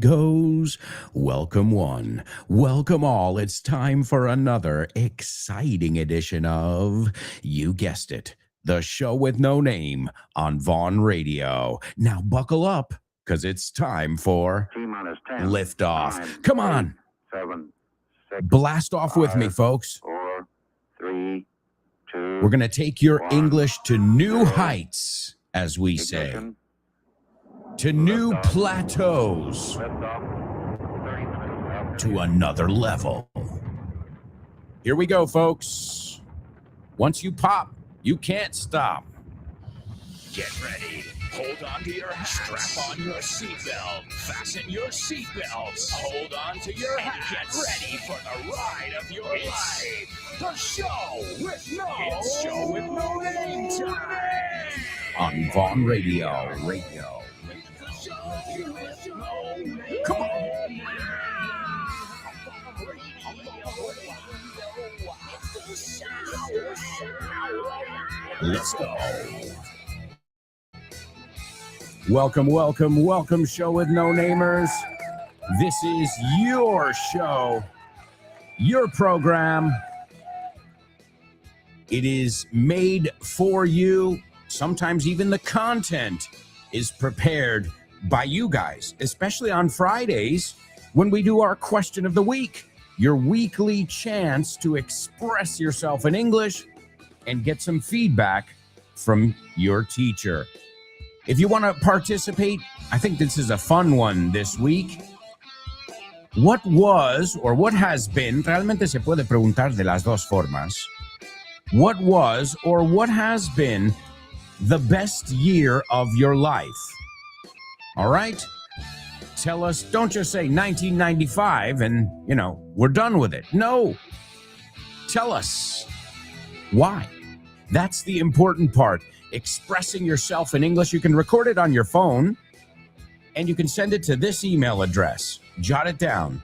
Goes. Welcome one, welcome all. It's time for another exciting edition of, you guessed it, the show with no name on Vaughn Radio. Now buckle up, because it's time for T-minus 10, liftoff. 9, Come 8, on, 7, 6, blast off with me, 5, folks. 4, 3, 2. We're going to take your 1, English to new 0, heights, as we say, ignition, to new liftoff, plateaus, liftoff, 30 minutes after. to another level. Here we go, folks. Once you pop, you can't stop. Get ready. Hold on to your hats. Strap on your seatbelt. Fasten your seatbelts. Hold on to your hats. Get ready for the ride of your life. The show with no name time. On Vaughn Radio. The show with no name. Come on. Let's go. Welcome, show with no namers. This is your show, your program. It is made for you. Sometimes even the content is prepared by you guys, especially on Fridays when we do our question of the week, your weekly chance to express yourself in English and get some feedback from your teacher. If you want to participate, I think this is a fun one this week. What was or what has been, realmente se puede preguntar de las dos formas. What was or what has been the best year of your life? All right? Tell us, don't just say 1995 and, we're done with it. No. Tell us why. That's the important part. Expressing yourself in English. You can record it on your phone and you can send it to this email address. Jot it down.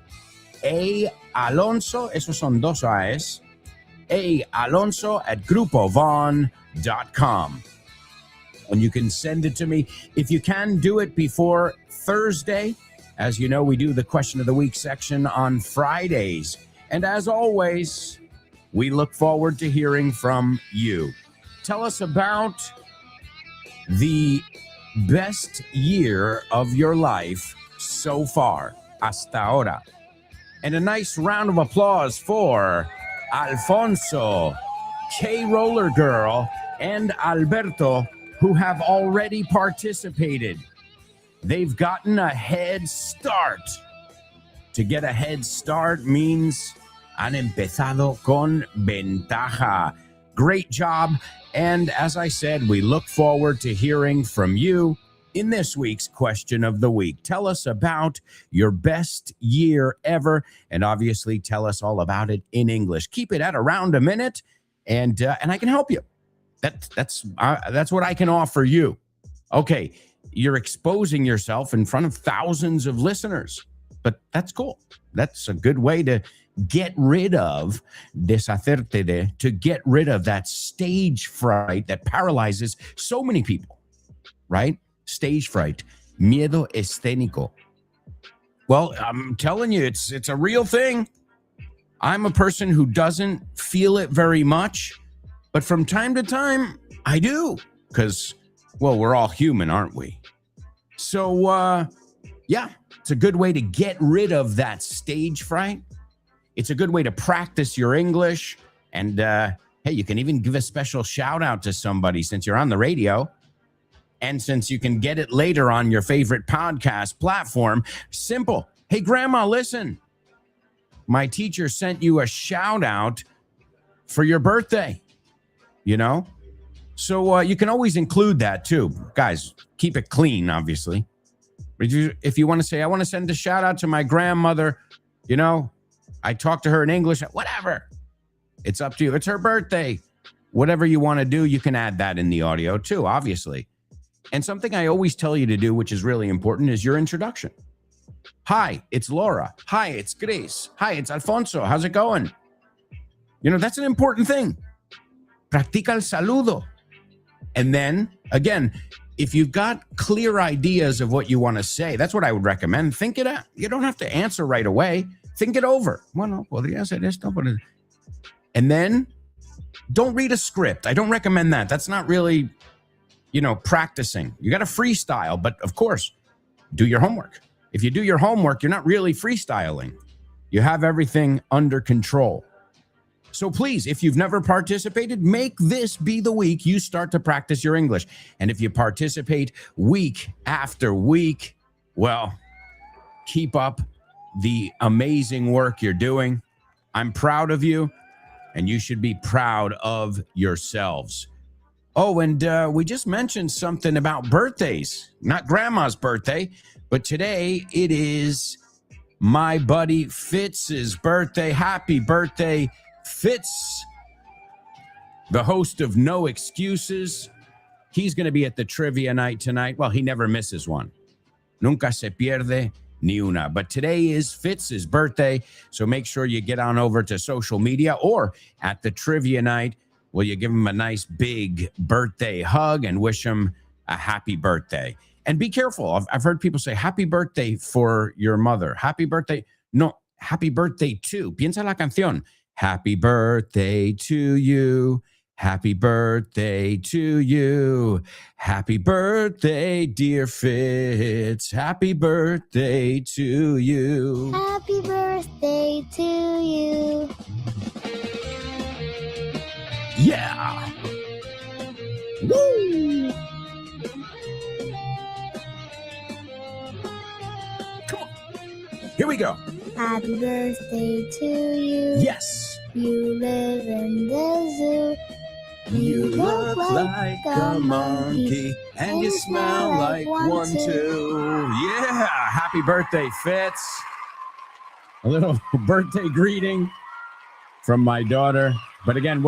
Alonso, esos son dos A's, alonso@grupovon.com. And you can send it to me. If you can, do it before Thursday. As you know, we do the question of the week section on Fridays. And as always, we look forward to hearing from you. Tell us about the best year of your life so far, hasta ahora. And a nice round of applause for Alfonso, K-Roller Girl, and Alberto, who have already participated. They've gotten a head start. To get a head start means han empezado con ventaja. Great job. And as I said, we look forward to hearing from you in this week's question of the week. Tell us about your best year ever, and obviously tell us all about it in English. Keep it at around a minute, and I can help you. That's what I can offer you. Okay, you're exposing yourself in front of thousands of listeners, but that's cool. That's a good way to get rid of, to get rid of that stage fright that paralyzes so many people, right? Stage fright, miedo escénico. Well, I'm telling you, it's a real thing. I'm a person who doesn't feel it very much, but from time to time, I do. Because, well, we're all human, aren't we? So, yeah, it's a good way to get rid of that stage fright. It's a good way to practice your English. And, hey, you can even give a special shout out to somebody since you're on the radio. And since you can get it later on your favorite podcast platform, simple. Hey, Grandma, listen. My teacher sent you a shout out for your birthday, So you can always include that too. Guys, keep it clean, obviously. But if you want to say, I want to send a shout out to my grandmother, I talked to her in English, whatever. It's up to you. It's her birthday. Whatever you want to do, you can add that in the audio too, obviously. And something I always tell you to do, which is really important, is your introduction. Hi, it's Laura. Hi, it's Grace. Hi, it's Alfonso. How's it going? That's an important thing. Practica el saludo. And then, again, if you've got clear ideas of what you want to say, that's what I would recommend. Think it out. You don't have to answer right away. Think it over. Bueno, podría hacer esto. And then don't read a script. I don't recommend that. That's not really, practicing. You got to freestyle, but of course, do your homework. If you do your homework, you're not really freestyling. You have everything under control. So please, if you've never participated, make this be the week you start to practice your English. And if you participate week after week, well, keep up the amazing work you're doing. I'm proud of you, and you should be proud of yourselves. Oh, and we just mentioned something about birthdays. Not grandma's birthday, but today it is my buddy Fitz's birthday. Happy birthday, Fitz, the host of No Excuses. He's going to be at the trivia night tonight. Well, he never misses one. Nunca se pierde ni una. But today is Fitz's birthday, so make sure you get on over to social media or at the trivia night. Will you give him a nice big birthday hug and wish him a happy birthday? And be careful. I've heard people say, happy birthday for your mother. Happy birthday. No, happy birthday to. Piensa la canción. Happy birthday to you. Happy birthday to you. Happy birthday, dear Fitz. Happy birthday to you. Happy birthday to you. Yeah. Woo. Come on. Here we go. Happy birthday to you. Yes. You live in the zoo. You look like a monkey, and you smell like one too. Yeah, happy birthday, Fitz. A little birthday greeting from my daughter. But again,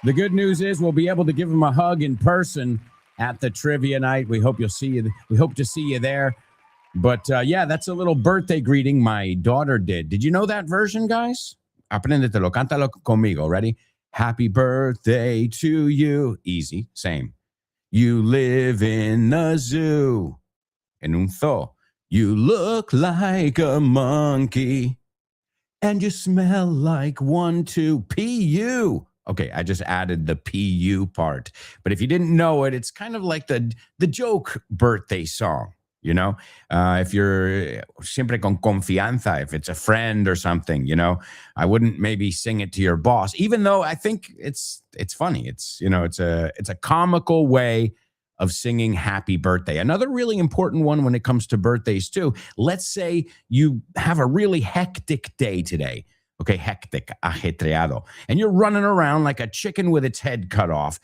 the good news is we'll be able to give him a hug in person at the trivia night. We hope to see you there. But yeah, that's a little birthday greeting my daughter did. Did you know that version, guys? Apréndetelo, cántalo conmigo. Ready? Happy birthday to you. Easy, same. You live in a zoo. En un zoo. You look like a monkey. And you smell like one too. P.U. Okay, I just added the P.U. part. But if you didn't know it, it's kind of like the joke birthday song. If you're siempre con confianza, if it's a friend or something, I wouldn't maybe sing it to your boss, even though I think it's funny. It's a comical way of singing happy birthday. Another really important one when it comes to birthdays too. Let's say you have a really hectic day today. Okay, hectic, ajetreado. And you're running around like a chicken with its head cut off,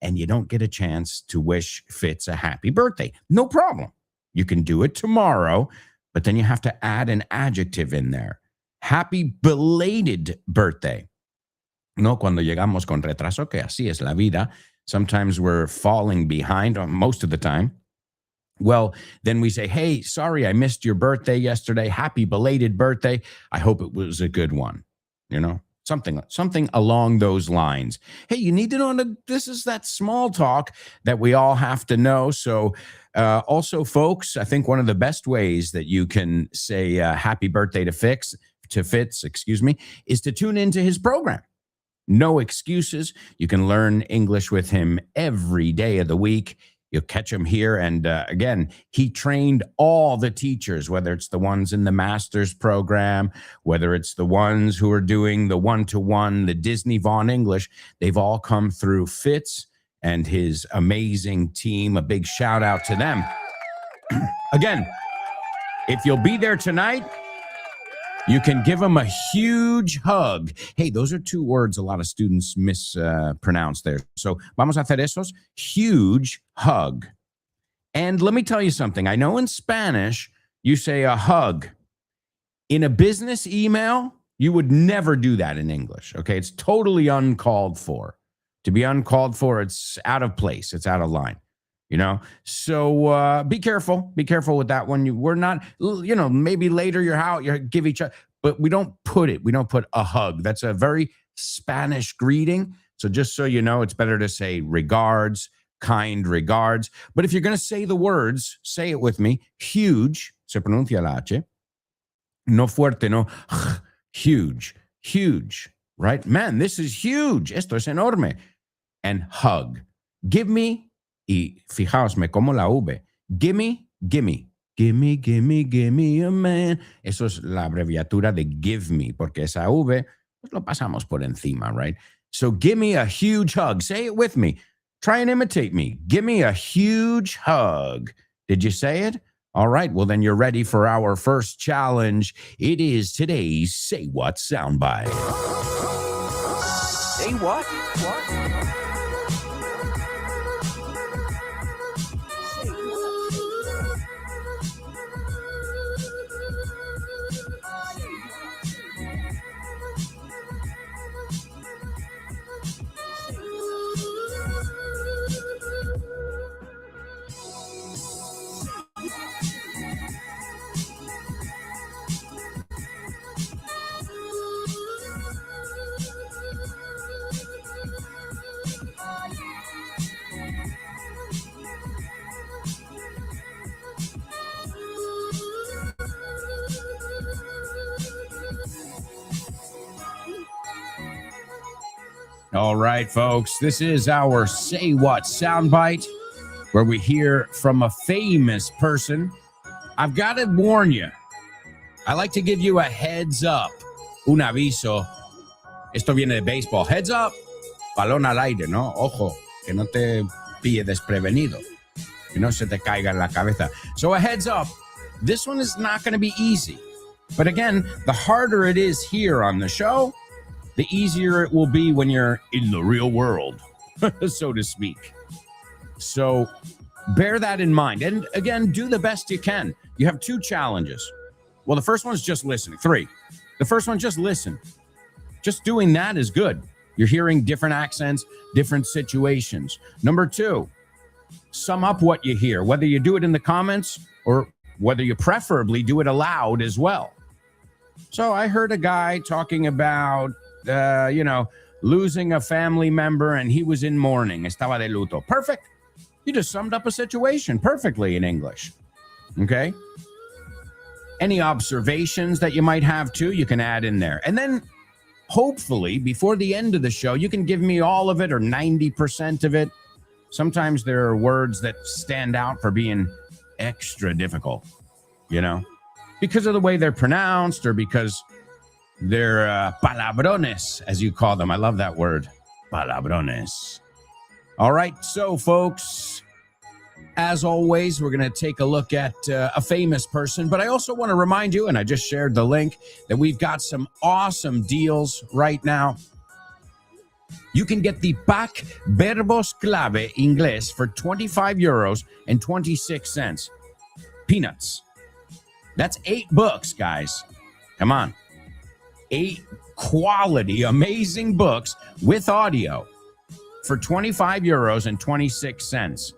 and you don't get a chance to wish Fitz a happy birthday. No problem. You can do it tomorrow, but then you have to add an adjective in there. Happy belated birthday. No, cuando llegamos con retraso, que así es la vida. Sometimes we're falling behind, most of the time. Well, then we say, hey, sorry, I missed your birthday yesterday. Happy belated birthday. I hope it was a good one. Something along those lines. Hey, you need to know this is that small talk that we all have to know. So also, folks, I think one of the best ways that you can say happy birthday to Fitz, is to tune into his program. No Excuses. You can learn English with him every day of the week. You'll catch him here. And again, he trained all the teachers, whether it's the ones in the master's program, whether it's the ones who are doing the one-to-one, the Disney Vaughn English. They've all come through Fitz and his amazing team. A big shout out to them. Again, if you'll be there tonight, you can give them a huge hug. Hey, those are two words a lot of students mispronounce there. So vamos a hacer esos. Huge hug. And let me tell you something. I know in Spanish, you say a hug. In a business email, you would never do that in English. Okay, it's totally uncalled for. To be uncalled for, it's out of place. It's out of line. So be careful. Be careful with that one. We're not, maybe later you give each other, but we don't put a hug. That's a very Spanish greeting. So just so you know, it's better to say regards, kind regards. But if you're going to say the words, say it with me. Huge, se pronuncia la H. No fuerte, no. Huge, huge, right? Man, this is huge. Esto es enorme. And hug. Give me, y fijaos, me como la V. Gimme, gimme. Gimme, gimme, gimme a man. Eso es la abreviatura de give me, porque esa V, pues lo pasamos por encima, right? So give me a huge hug. Say it with me. Try and imitate me. Give me a huge hug. Did you say it? All right, well, then you're ready for our first challenge. It is today's Say What soundbite. Say what? What? All right, folks, this is our Say What soundbite, where we hear from a famous person. I've got to warn you. I like to give you a heads up. Un aviso. Esto viene de baseball. Heads up. Balón al aire, ¿no? Ojo, que no te pille desprevenido. Que no se te caiga en la cabeza. So a heads up. This one is not going to be easy. But again, the harder it is here on the show, the easier it will be when you're in the real world, so to speak. So bear that in mind. And again, do the best you can. You have 2 challenges. Well, the first one's just listening. 3. The first one, just listen. Just doing that is good. You're hearing different accents, different situations. Number 2, sum up what you hear, whether you do it in the comments or whether you preferably do it aloud as well. So I heard a guy talking about losing a family member, and he was in mourning. Estaba de luto. Perfect. You just summed up a situation perfectly in English. Okay? Any observations that you might have too, you can add in there. And then hopefully before the end of the show, you can give me all of it or 90% of it. Sometimes there are words that stand out for being extra difficult, because of the way they're pronounced or because they're palabrones, as you call them. I love that word, palabrones. All right, so folks, as always, we're going to take a look at a famous person, but I also want to remind you, and I just shared the link, that we've got some awesome deals right now. You can get the Pack Verbos Clave Inglés for 25 euros and 26 cents. Peanuts. That's 8 books, guys. Come on. 8 quality, amazing books with audio for 25 euros and 26 cents.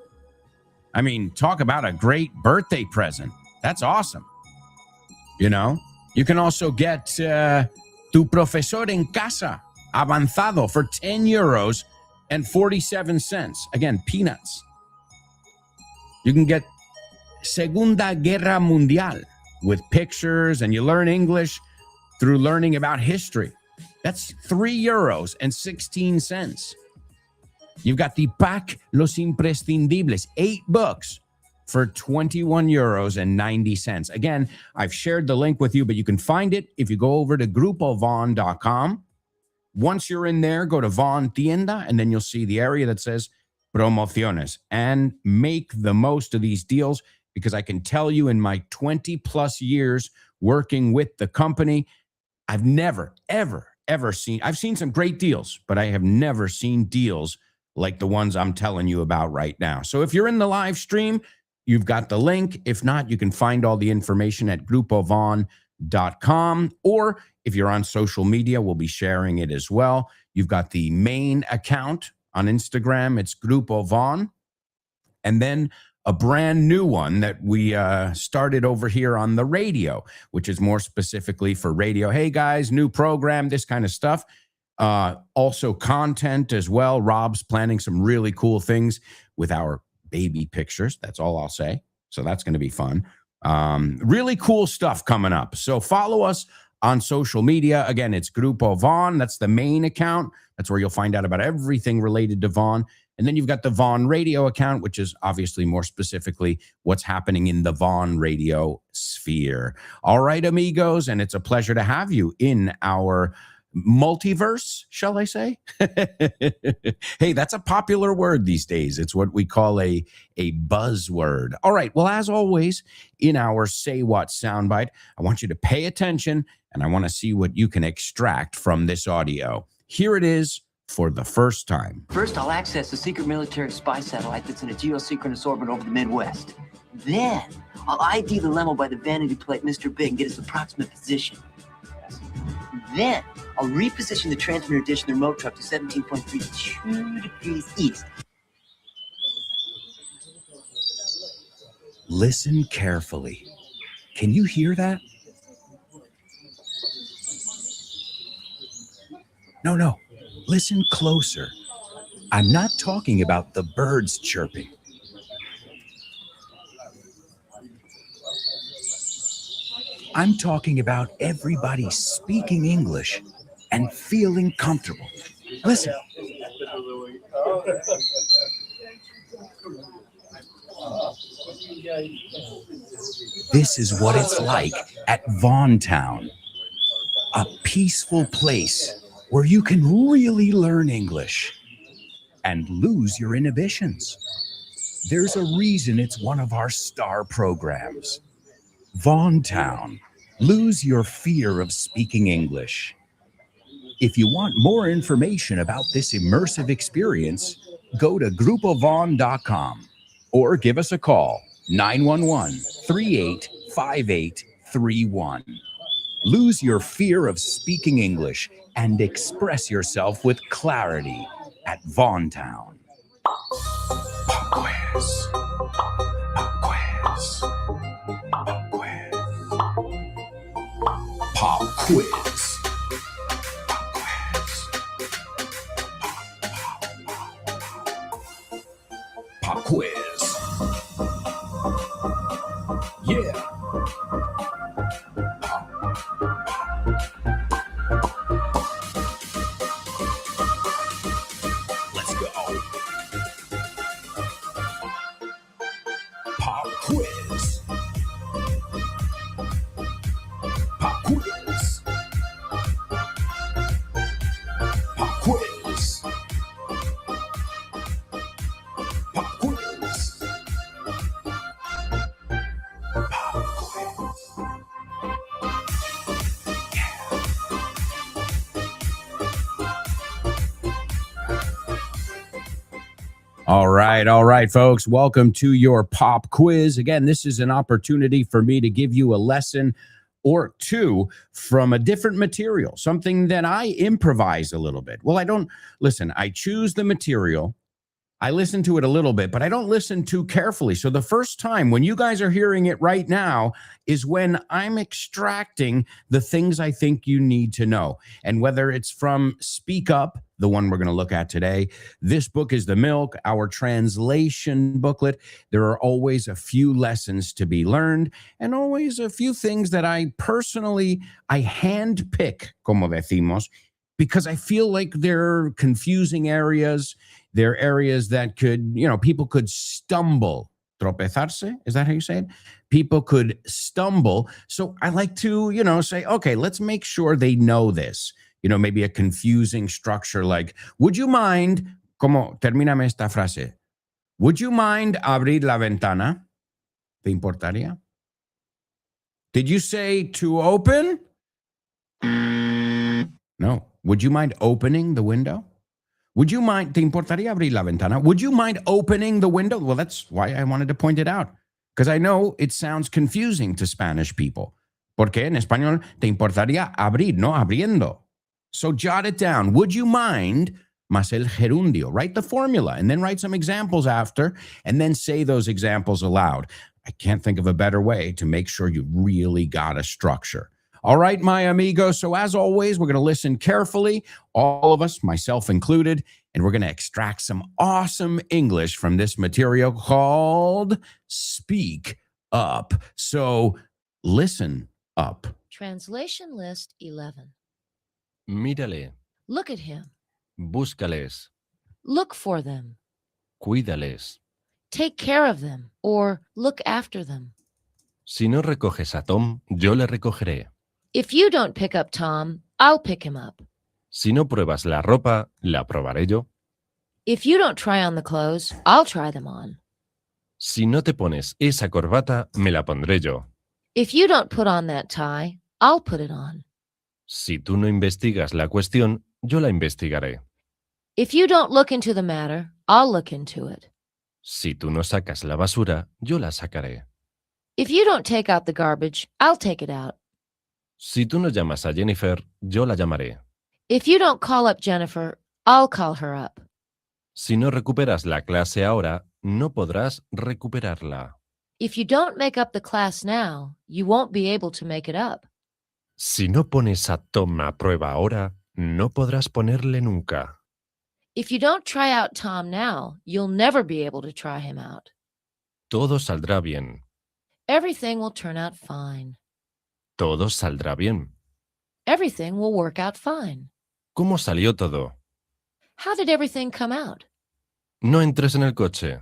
I mean, talk about a great birthday present. That's awesome. You can also get Tu Profesor en Casa Avanzado for 10 euros and 47 cents. Again, peanuts. You can get Segunda Guerra Mundial with pictures, and you learn English through learning about history. That's 3 euros and 16 cents. You've got the Pack Los Imprescindibles, 8 books for 21 euros and 90 cents. Again, I've shared the link with you, but you can find it if you go over to grupovon.com. Once you're in there, go to Von Tienda, and then you'll see the area that says Promociones, and make the most of these deals, because I can tell you in my 20 plus years working with the company, I've never, ever seen, I've seen some great deals, but I have never seen deals like the ones I'm telling you about right now. So if you're in the live stream, you've got the link. If not, you can find all the information at grupovon.com, or if you're on social media, we'll be sharing it as well. You've got the main account on Instagram. It's Grupo Von. And then a brand new one that we started over here on the radio, which is more specifically for radio. Hey, guys, new program, this kind of stuff. Also content as well. Rob's planning some really cool things with our baby pictures. That's all I'll say. So that's going to be fun. Really cool stuff coming up. So follow us on social media. Again, it's Grupo Vaughn. That's the main account. That's where you'll find out about everything related to Vaughn. And then you've got the Vaughn Radio account, which is obviously more specifically what's happening in the Vaughn Radio sphere. All right, amigos, and it's a pleasure to have you in our multiverse, shall I say? Hey, that's a popular word these days. It's what we call a buzzword. All right, well, as always, in our Say What soundbite, I want you to pay attention, and I want to see what you can extract from this audio. Here it is for the first time. First, I'll access a secret military spy satellite that's in a geosynchronous orbit over the Midwest. Then, I'll ID the limo by the vanity plate Mr. Big and get its approximate position. Then, I'll reposition the transmitter dish in the remote truck to 17.32 degrees east. Listen carefully. Can you hear that? No. Listen closer. I'm not talking about the birds chirping. I'm talking about everybody speaking English and feeling comfortable. Listen. This is what it's like at Vaughntown, a peaceful place where you can really learn English and lose your inhibitions. There's a reason it's one of our star programs. Vaughntown, lose your fear of speaking English. If you want more information about this immersive experience, go to grupovaughn.com or give us a call, 911-385831. Lose your fear of speaking English and express yourself with clarity at Vaughntown. Pop quiz. Pop quiz. Pop quiz. Pop quiz. Pop quiz. Yeah. Let's go. Pop quiz. Pop quiz. Pop quiz. Pop quiz. Pop quiz. All right, folks. Welcome to your pop quiz. Again, this is an opportunity for me to give you a lesson or two from a different material, something that I improvise a little bit. Well, I choose the material. I listen to it a little bit, but I don't listen too carefully. So the first time when you guys are hearing it right now is when I'm extracting the things I think you need to know. And whether it's from Speak Up, the one we're going to look at today, this book is The Milk, our translation booklet. There are always a few lessons to be learned and always a few things that I handpick, como decimos, because I feel like they're confusing areas. They're areas that could, people could stumble. Tropezarse, is that how you say it? People could stumble. So I like to, say, okay, let's make sure they know this. Maybe a confusing structure like, would you mind, termíname esta frase, would you mind abrir la ventana? ¿Te importaría? Did you say to open? No. Would you mind opening the window? Would you mind, ¿te importaría abrir la ventana? Would you mind opening the window? Well, that's why I wanted to point it out, because I know it sounds confusing to Spanish people. Porque en español, ¿te importaría abrir, no abriendo? So jot it down. Would you mind, más el gerundio? Write the formula and then write some examples after and then say those examples aloud. I can't think of a better way to make sure you really got a structure. All right, my amigos. So as always, we're going to listen carefully, all of us, myself included, and we're going to extract some awesome English from this material called Speak Up. So listen up. Translation List 11. Mírale, Look at him. búscales, Look for them. cuídales. Take care of them or look after them. Si no recoges a Tom, yo le recogeré. If you don't pick up Tom, I'll pick him up. Si no pruebas la ropa, la probaré yo. If you don't try on the clothes, I'll try them on. Si no te pones esa corbata, me la pondré yo. If you don't put on that tie, I'll put it on. Si tú no investigas la cuestión, yo la investigaré. If you don't look into the matter, I'll look into it. Si tú no sacas la basura, yo la sacaré. If you don't take out the garbage, I'll take it out. Si tú no llamas a Jennifer, yo la llamaré. If you don't call up Jennifer, I'll call her up. Si no recuperas la clase ahora, no podrás recuperarla. If you don't make up the class now, you won't be able to make it up. Si no pones a Tom a prueba ahora, no podrás ponerle nunca. If you don't try out Tom now, you'll never be able to try him out. Todo saldrá bien. Everything will turn out fine. Todo saldrá bien. Everything will work out fine. ¿Cómo salió todo? How did everything come out? No entres en el coche.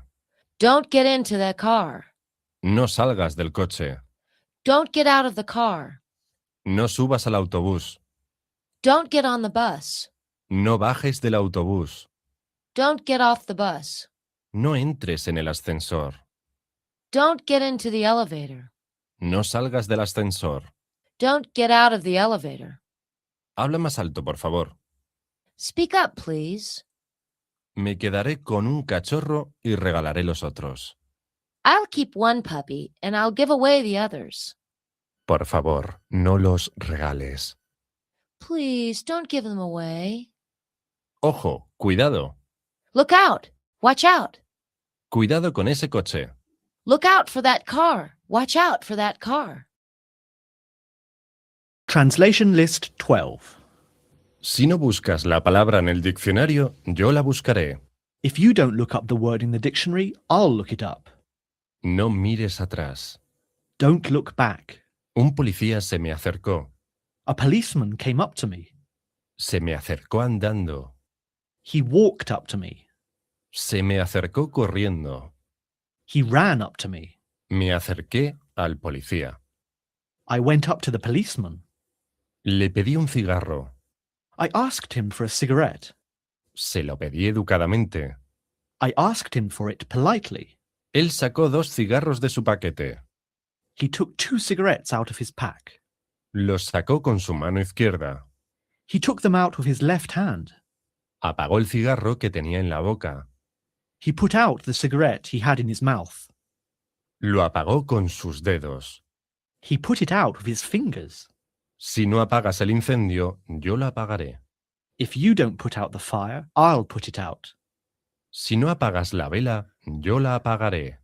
Don't get into that car. No salgas del coche. Don't get out of the car. No subas al autobús. Don't get on the bus. No bajes del autobús. Don't get off the bus. No entres en el ascensor. Don't get into the elevator. No salgas del ascensor. Don't get out of the elevator. Habla más alto, por favor. Speak up, please. Me quedaré con un cachorro y regalaré los otros. I'll keep one puppy and I'll give away the others. Por favor, no los regales. Please don't give them away. Ojo, cuidado. Look out. Watch out. Cuidado con ese coche. Look out for that car. Watch out for that car. Translation List 12. Si no buscas la palabra en el diccionario, yo la buscaré. If you don't look up the word in the dictionary, I'll look it up. No mires atrás. Don't look back. Un policía se me acercó. A policeman came up to me. Se me acercó andando. He walked up to me. Se me acercó corriendo. He ran up to me. Me acerqué al policía. I went up to the policeman. Le pedí un cigarro. I asked him for a cigarette. Se lo pedí educadamente. I asked him for it politely. Él sacó 2 cigarros de su paquete. He took 2 cigarettes out of his pack. Los sacó con su mano izquierda. He took them out with his left hand. Apagó el cigarro que tenía en la boca. He put out the cigarette he had in his mouth. Lo apagó con sus dedos. He put it out with his fingers. Si no apagas el incendio, yo lo apagaré. If you don't put out the fire, I'll put it out. Si no apagas la vela, yo la apagaré.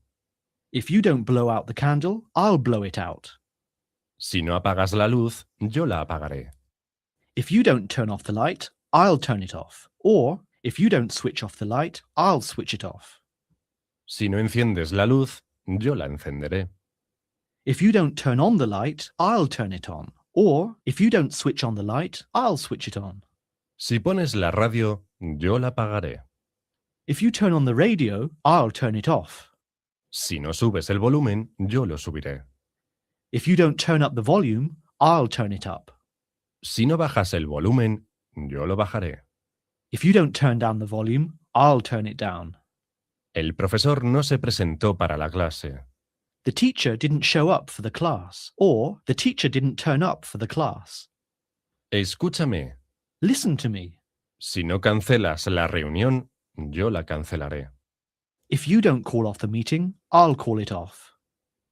If you don't blow out the candle, I'll blow it out. Si no apagas la luz, yo la apagaré. If you don't turn off the light, I'll turn it off. Or, if you don't switch off the light, I'll switch it off. Si no enciendes la luz, yo la encenderé. If you don't turn on the light, I'll turn it on. Or, if you don't switch on the light, I'll switch it on. Si pones la radio, yo la apagaré. If you turn on the radio, I'll turn it off. Si no subes el volumen, yo lo subiré. If you don't turn up the volume, I'll turn it up. Si no bajas el volumen, yo lo bajaré. If you don't turn down the volume, I'll turn it down. El profesor no se presentó para la clase. The teacher didn't show up for the class. Or, the teacher didn't turn up for the class. Escúchame. Listen to me. Si no cancelas la reunión, yo la cancelaré. If you don't call off the meeting, I'll call it off.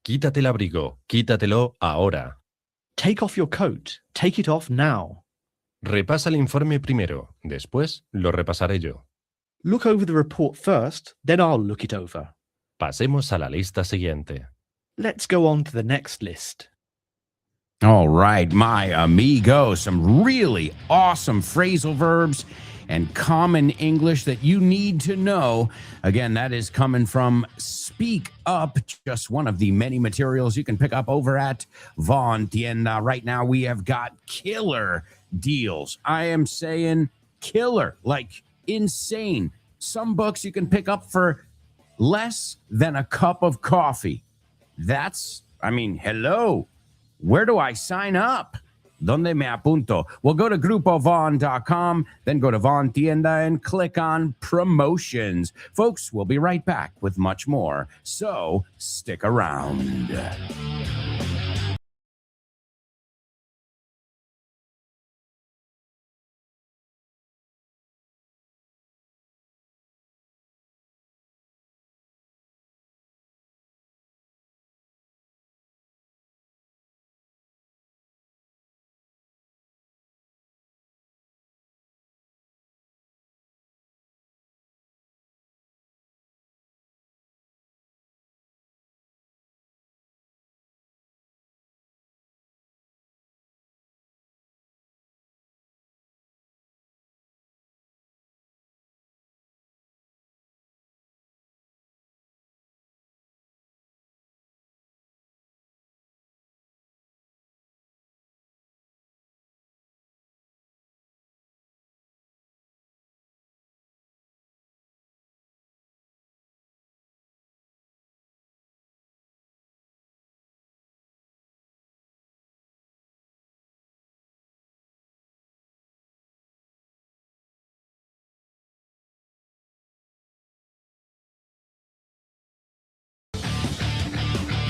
Quítate el abrigo, quítatelo ahora. Take off your coat. Take it off now. Repasa el informe primero, después lo repasaré yo. Look over the report first, then I'll look it over. Pasemos a la lista siguiente. Let's go on to the next list. All right, my amigo, some really awesome phrasal verbs and common English that you need to know. Again, that is coming from Speak Up, just one of the many materials you can pick up over at Von Tienda. Right now, we have got killer deals. I am saying killer, like insane. Some books you can pick up for less than a cup of coffee. Hello. Where do I sign up? ¿Dónde me apunto? Well, go to grupovon.com, then go to Von Tienda and click on promotions. Folks, we'll be right back with much more, so stick around.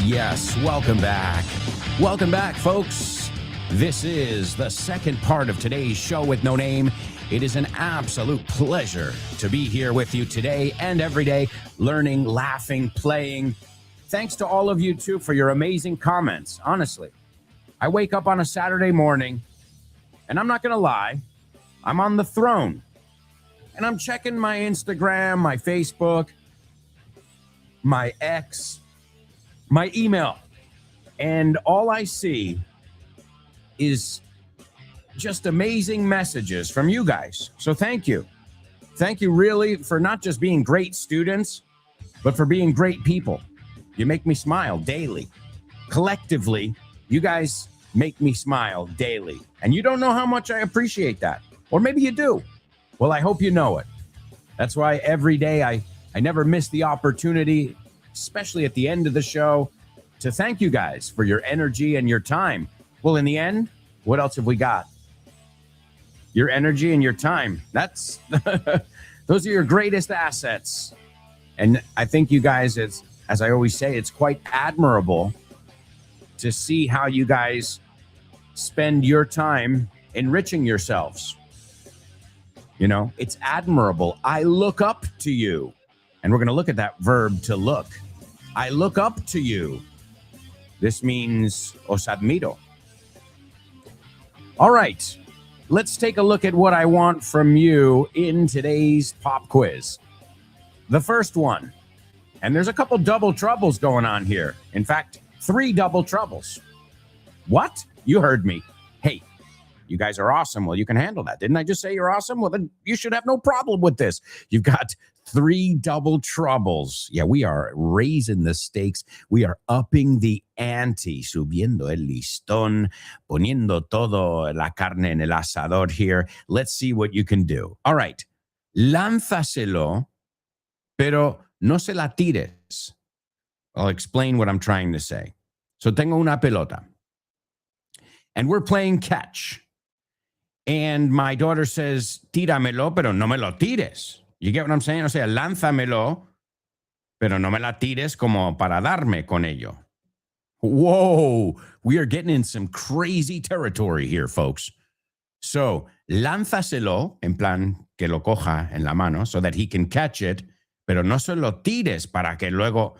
Yes, welcome back. Welcome back, folks. This is the second part of today's show with No Name. It is an absolute pleasure to be here with you today and every day, learning, laughing, playing. Thanks to all of you, too, for your amazing comments. Honestly, I wake up on a Saturday morning, and I'm not going to lie, I'm on the throne. And I'm checking my Instagram, my Facebook, my X, my email, and all I see is just amazing messages from you guys. So thank you. Thank you really for not just being great students, but for being great people. You make me smile daily. Collectively, you guys make me smile daily. And you don't know how much I appreciate that. Or maybe you do. Well, I hope you know it. That's why every day I never miss the opportunity, especially at the end of the show, to thank you guys for your energy and your time. Well, in the end, what else have we got? Your energy and your time. That's those are your greatest assets. And I think you guys, as I always say, it's quite admirable to see how you guys spend your time enriching yourselves. You know, it's admirable. I look up to you. And we're going to look at that verb to look. I look up to you. This means os admiro. All right. Let's take a look at what I want from you in today's pop quiz. The first one. And there's a couple double troubles going on here. In fact, 3 double troubles. What? You heard me. Hey, you guys are awesome. Well, you can handle that. Didn't I just say you're awesome? Well, then you should have no problem with this. You've got 3 double troubles. Yeah, we are raising the stakes. We are upping the ante, subiendo el listón, poniendo todo la carne en el asador here. Let's see what you can do. All right. Lánzaselo, pero no se la tires. I'll explain what I'm trying to say. So tengo una pelota. And we're playing catch. And my daughter says, tíramelo, pero no me lo tires. You get what I'm saying? O sea, lánzamelo, pero no me la tires como para darme con ello. Whoa, we are getting in some crazy territory here, folks. So, lánzaselo, en plan que lo coja en la mano, so that he can catch it, pero no se lo tires para que luego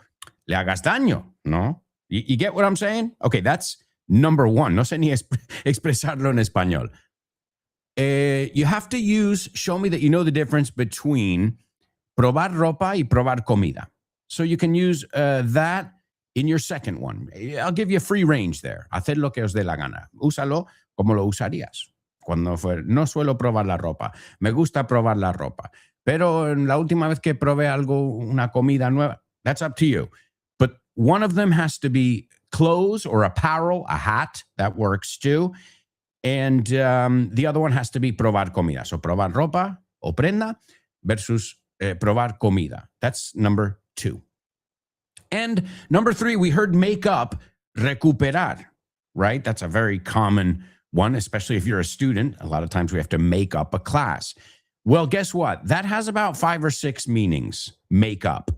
le hagas daño, ¿no? You get what I'm saying? Okay, that's number 1. No sé ni expresarlo en español. You have to show me that you know the difference between probar ropa y probar comida. So you can use that in your second one, I'll give you free range there. Haced lo que os dé la gana. Úsalo como lo usarías. Cuando no suelo probar la ropa. Me gusta probar la ropa. Pero en la última vez que probé algo, una comida nueva, that's up to you. But one of them has to be clothes or apparel, a hat, that works too. And the other one has to be probar comida. So probar ropa o prenda versus probar comida. That's number 2. And number 3, we heard make up, recuperar, right? That's a very common one, especially if you're a student. A lot of times we have to make up a class. Well, guess what? That has about 5 or 6 meanings, make up.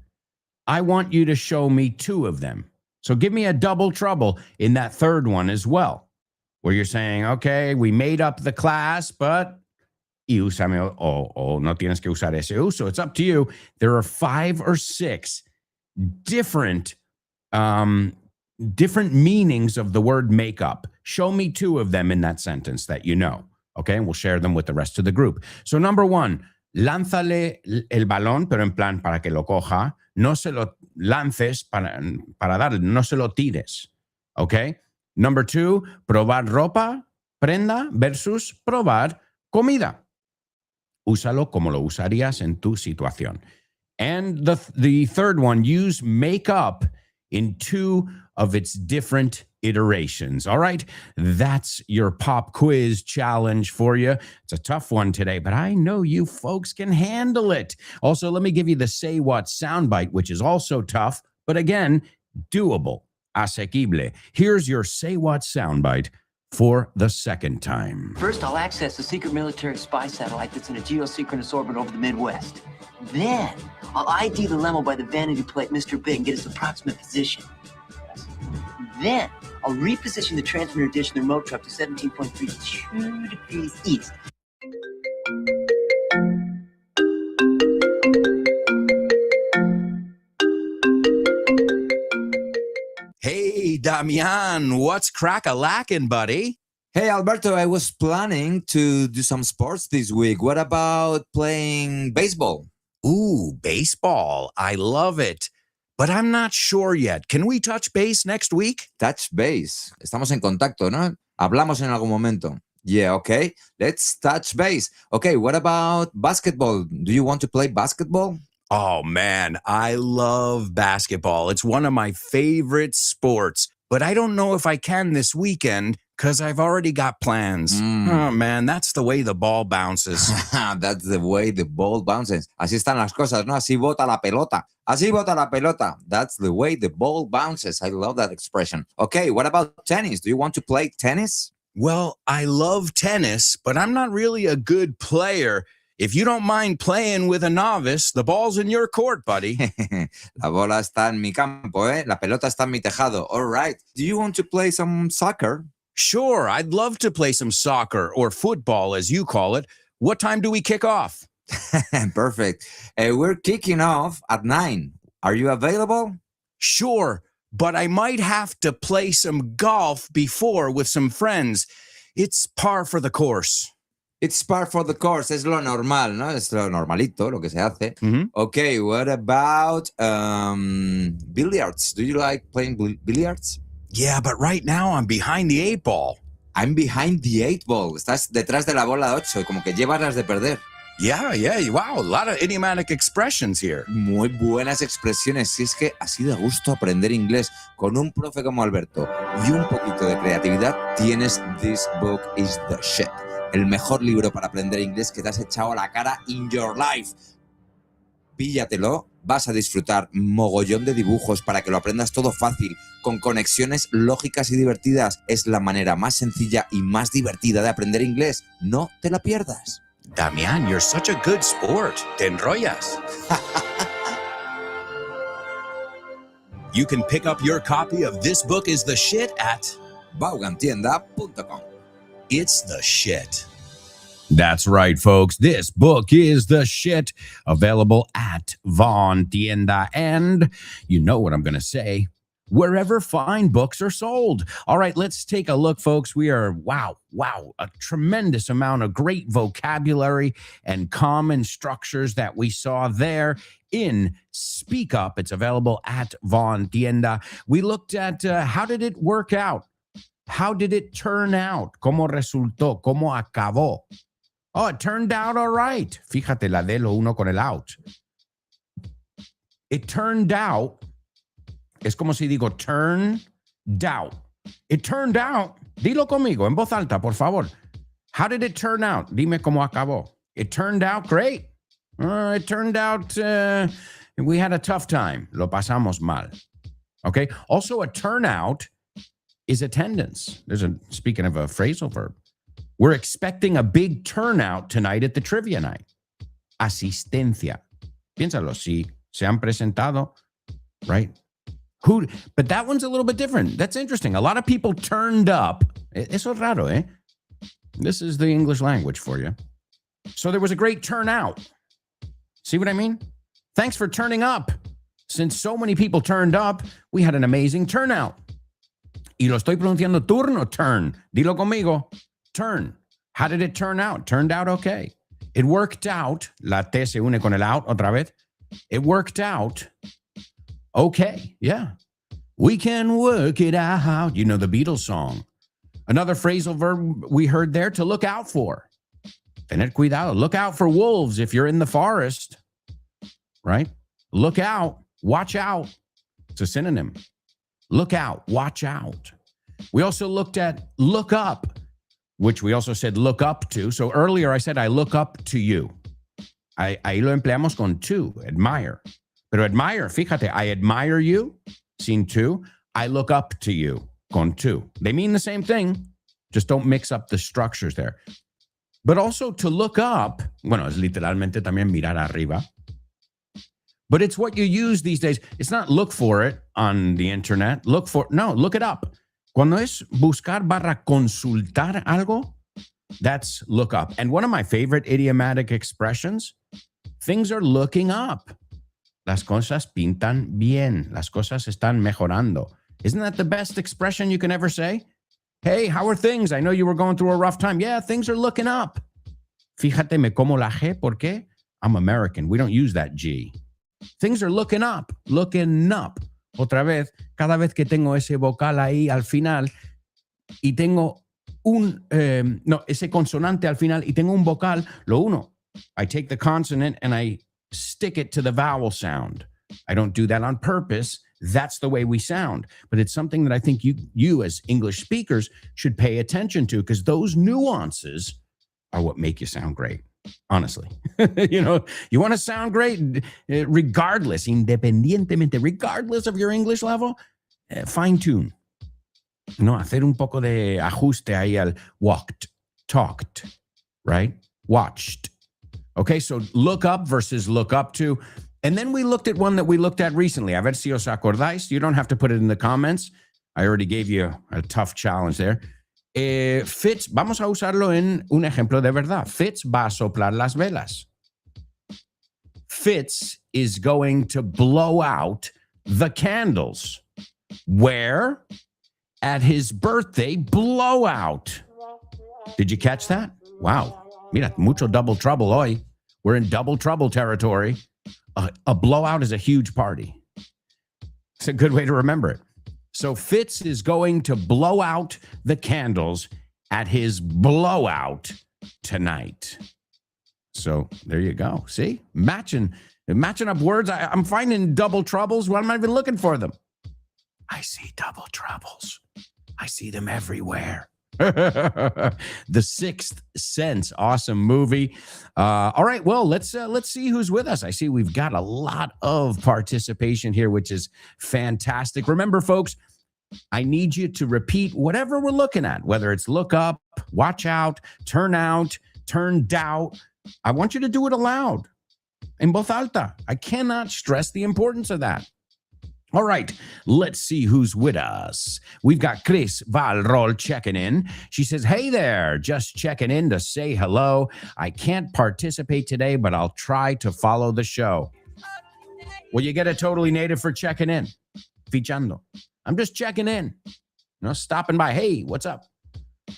I want you to show me 2 of them. So give me a double trouble in that third one as well, where you're saying, okay, we made up the class, but y úsame o no tienes que usar ese uso. It's up to you. There are 5 or 6 different meanings of the word make up. Show me 2 of them in that sentence that you know. Okay, and we'll share them with the rest of the group. So number 1, lánzale el balón, pero en plan para que lo coja. No se lo lances para darle, no se lo tires. Okay. Number 2, probar ropa, prenda versus probar comida. Úsalo como lo usarías en tu situación. And the third one, use make up in 2 of its different iterations. All right, that's your pop quiz challenge for you. It's a tough one today, but I know you folks can handle it. Also, let me give you the Say What soundbite, which is also tough, but again, doable, asequible. Here's your Say What soundbite for the second time. First, I'll access a secret military spy satellite that's in a geosynchronous orbit over the Midwest. Then, I'll ID the limo by the vanity plate Mr. Big and get its approximate position. Then, I'll reposition the transmitter dish in the remote truck to 17.32 degrees east. Hey, Damian, what's crack-a-lackin', buddy? Hey, Alberto, I was planning to do some sports this week. What about playing baseball? Ooh, baseball. I love it. But I'm not sure yet. Can we touch base next week? Touch base. Estamos en contacto, ¿no? Hablamos en algún momento. Yeah, okay. Let's touch base. Okay, what about basketball? Do you want to play basketball? Oh, man, I love basketball. It's one of my favorite sports. But I don't know if I can this weekend because I've already got plans. Oh, man, that's the way the ball bounces. That's the way the ball bounces. Así están las cosas, ¿no? Así bota la pelota. Así bota la pelota. That's the way the ball bounces. I love that expression. Okay, what about tennis? Do you want to play tennis? Well, I love tennis, but I'm not really a good player. If you don't mind playing with a novice, the ball's in your court, buddy. La bola está en mi campo, ¿eh? La pelota está en mi tejado. All right. Do you want to play some soccer? Sure, I'd love to play some soccer or football, as you call it. What time do we kick off? Perfect. We're kicking off at 9. Are you available? Sure, but I might have to play some golf before with some friends. It's par for the course. It's par for the course. Es lo normal, ¿no? Es lo normalito, lo que se hace. Mhm. Okay, what about billiards? Do you like playing billiards? Yeah, but right now I'm behind the 8 ball. I'm behind the 8 ball. Estás detrás de la bola 8, como que llevas las de perder. Yeah, wow, a lot of idiomatic expressions here. Muy buenas expresiones. Si es que así de gusto aprender inglés con un profe como Alberto y un poquito de creatividad, tienes This Book is the Shit. El mejor libro para aprender inglés que te has echado a la cara in your life. Píllatelo, vas a disfrutar mogollón de dibujos para que lo aprendas todo fácil, con conexiones lógicas y divertidas. Es la manera más sencilla y más divertida de aprender inglés. No te la pierdas. Damian, you're such a good sport. Te enrollas. You can pick up your copy of This Book is the Shit at Vaughantienda.com. It's the shit. That's right, folks. This book is the shit. Available at Vaughan Tienda. And you know what I'm going to say. wherever fine books are sold. All right, let's take a look, folks. We are, wow, a tremendous amount of great vocabulary and common structures that we saw there in Speak Up. It's available at Von Tienda. We looked at how did it work out? How did it turn out? ¿Cómo resultó? ¿Cómo acabó? Oh, it turned out all right. Fíjate la de lo uno con el out. It turned out. Es como si digo turn out. It turned out. Dilo conmigo en voz alta, por favor. How did it turn out? Dime cómo acabó. It turned out great. It turned out we had a tough time. Lo pasamos mal. Okay. Also, a turnout is attendance. Speaking of a phrasal verb, we're expecting a big turnout tonight at the trivia night. Asistencia. Piénsalo, si se han presentado, right? But that one's a little bit different. That's interesting. A lot of people turned up. Eso es raro, eh? This is the English language for you. So there was a great turnout. See what I mean? Thanks for turning up. Since so many people turned up, we had an amazing turnout. Y lo estoy pronunciando turn o turn. Dilo conmigo. Turn. How did it turn out? Turned out okay. It worked out. La T se une con el out otra vez. It worked out. Okay, yeah. We can work it out. You know the Beatles song. Another phrasal verb we heard there, to look out for. Tener cuidado. Look out for wolves if you're in the forest, right? Look out. Watch out. It's a synonym. Look out. Watch out. We also looked at look up, which we also said look up to. So earlier I said I look up to you. Ahí lo empleamos con to, admire. Pero admire, fíjate, I admire you, sin to. I look up to you, con to. They mean the same thing, just don't mix up the structures there. But also to look up, bueno, es literalmente también mirar arriba. But it's what you use these days. It's not look for it on the internet. Look it up. Cuando es buscar barra consultar algo, that's look up. And one of my favorite idiomatic expressions, things are looking up. Las cosas pintan bien. Las cosas están mejorando. Isn't that the best expression you can ever say? Hey, how are things? I know you were going through a rough time. Yeah, things are looking up. Fíjate, me como la G. ¿Por qué? I'm American. We don't use that G. Things are looking up. Looking up. Otra vez, cada vez que tengo ese vocal ahí al final y tengo ese consonante al final y tengo un vocal, lo uno. I take the consonant and I stick it to the vowel sound. I don't do that on purpose. That's the way we sound. But it's something that I think you as English speakers should pay attention to, because those nuances are what make you sound great. Honestly, you want to sound great regardless, independientemente, regardless of your English level, fine tune. Hacer un poco de ajuste ahí al walked, talked, right? Watched. Okay, so look up versus look up to. And then we looked at one that we looked at recently. A ver si os acordáis. You don't have to put it in the comments. I already gave you a tough challenge there. Fitz, vamos a usarlo en un ejemplo de verdad. Fitz va a soplar las velas. Fitz is going to blow out the candles. Where? At his birthday blowout. Did you catch that? Wow. Mira, mucho double trouble hoy. We're in double trouble territory. A blowout is a huge party. It's a good way to remember it. So Fitz is going to blow out the candles at his blowout tonight. So there you go. See? Matching up words. I'm finding double troubles. Well, I'm not even looking for them. I see double troubles. I see them everywhere. The Sixth Sense, awesome movie. All right, well, let's see who's with us. I see we've got a lot of participation here, which is fantastic. Remember, folks, I need you to repeat whatever we're looking at, whether it's look up, watch out, turn out, turned out. I want you to do it aloud, en voz alta. I cannot stress the importance of that. All right, let's see who's with us. We've got Chris Valrol checking in. She says, hey there, just checking in to say hello. I can't participate today, but I'll try to follow the show. Well, you get a totally native for checking in. Fichando. I'm just checking in, stopping by. Hey, what's up?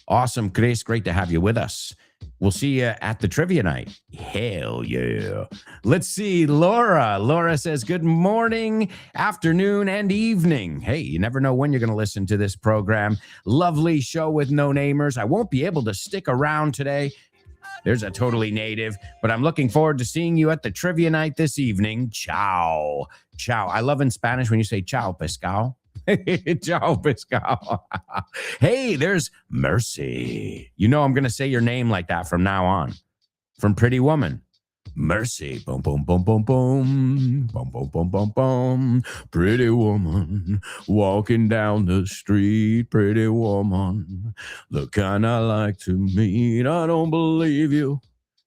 Awesome, Chris. Great to have you with us. We'll see you at the trivia night. Hell yeah. Let's see, Laura. Laura says, good morning, afternoon, and evening. Hey, you never know when you're going to listen to this program. Lovely show with no-namers. I won't be able to stick around today. There's a totally native, but I'm looking forward to seeing you at the trivia night this evening. Ciao. Ciao. I love in Spanish when you say ciao, pescado. Ciao, pescado. Hey, there's Mercy. I'm going to say your name like that from now on. From Pretty Woman. Mercy. Boom, boom, boom, boom, boom. Boom, boom, boom, boom, boom. Pretty woman walking down the street. Pretty woman, the kind I like to meet. I don't believe you.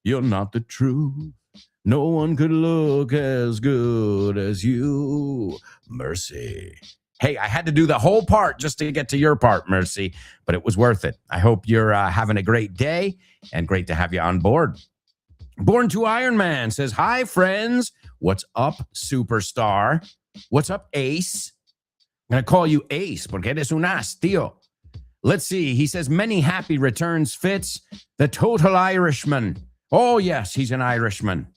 You're not the truth. No one could look as good as you. Mercy. Hey, I had to do the whole part just to get to your part, Mercy, but it was worth it. I hope you're having a great day and great to have you on board. Born to Iron Man says, hi, friends. What's up, superstar? What's up, Ace? I'm going to call you Ace porque eres un as, tío. Let's see. He says, many happy returns, Fitz, the total Irishman. Oh, yes, he's an Irishman.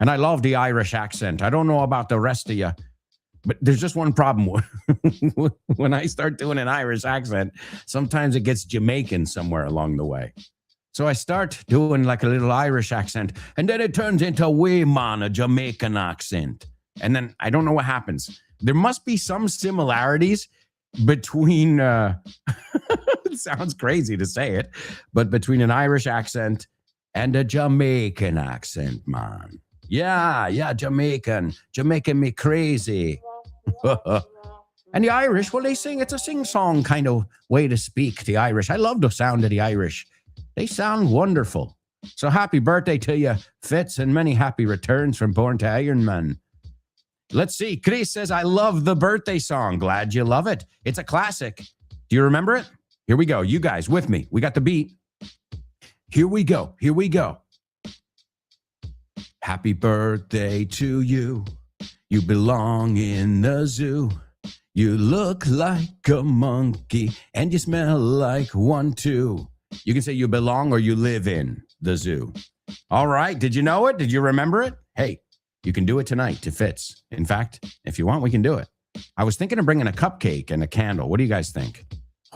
And I love the Irish accent. I don't know about the rest of you. But there's just one problem. When I start doing an Irish accent, sometimes it gets Jamaican somewhere along the way. So I start doing like a little Irish accent, and then it turns into a Jamaican accent. And then I don't know what happens. There must be some similarities between, it sounds crazy to say it, but between an Irish accent and a Jamaican accent, man. Yeah, Jamaican me crazy. And the Irish, well, they sing, it's a sing-song kind of way to speak, the Irish. I love the sound of the Irish. They sound wonderful. So happy birthday to you, Fitz, and many happy returns from Born to Iron Man. Let's see. Chris says, I love the birthday song. Glad you love it. It's a classic. Do you remember it? Here we go. You guys with me. We got the beat. Here we go. Here we go. Happy birthday to you. You belong in the zoo. You look like a monkey and you smell like one too. You can say you belong or you live in the zoo. All right. Did you know it? Did you remember it? Hey, you can do it tonight to Fitz. In fact, if you want, we can do it. I was thinking of bringing a cupcake and a candle. What do you guys think?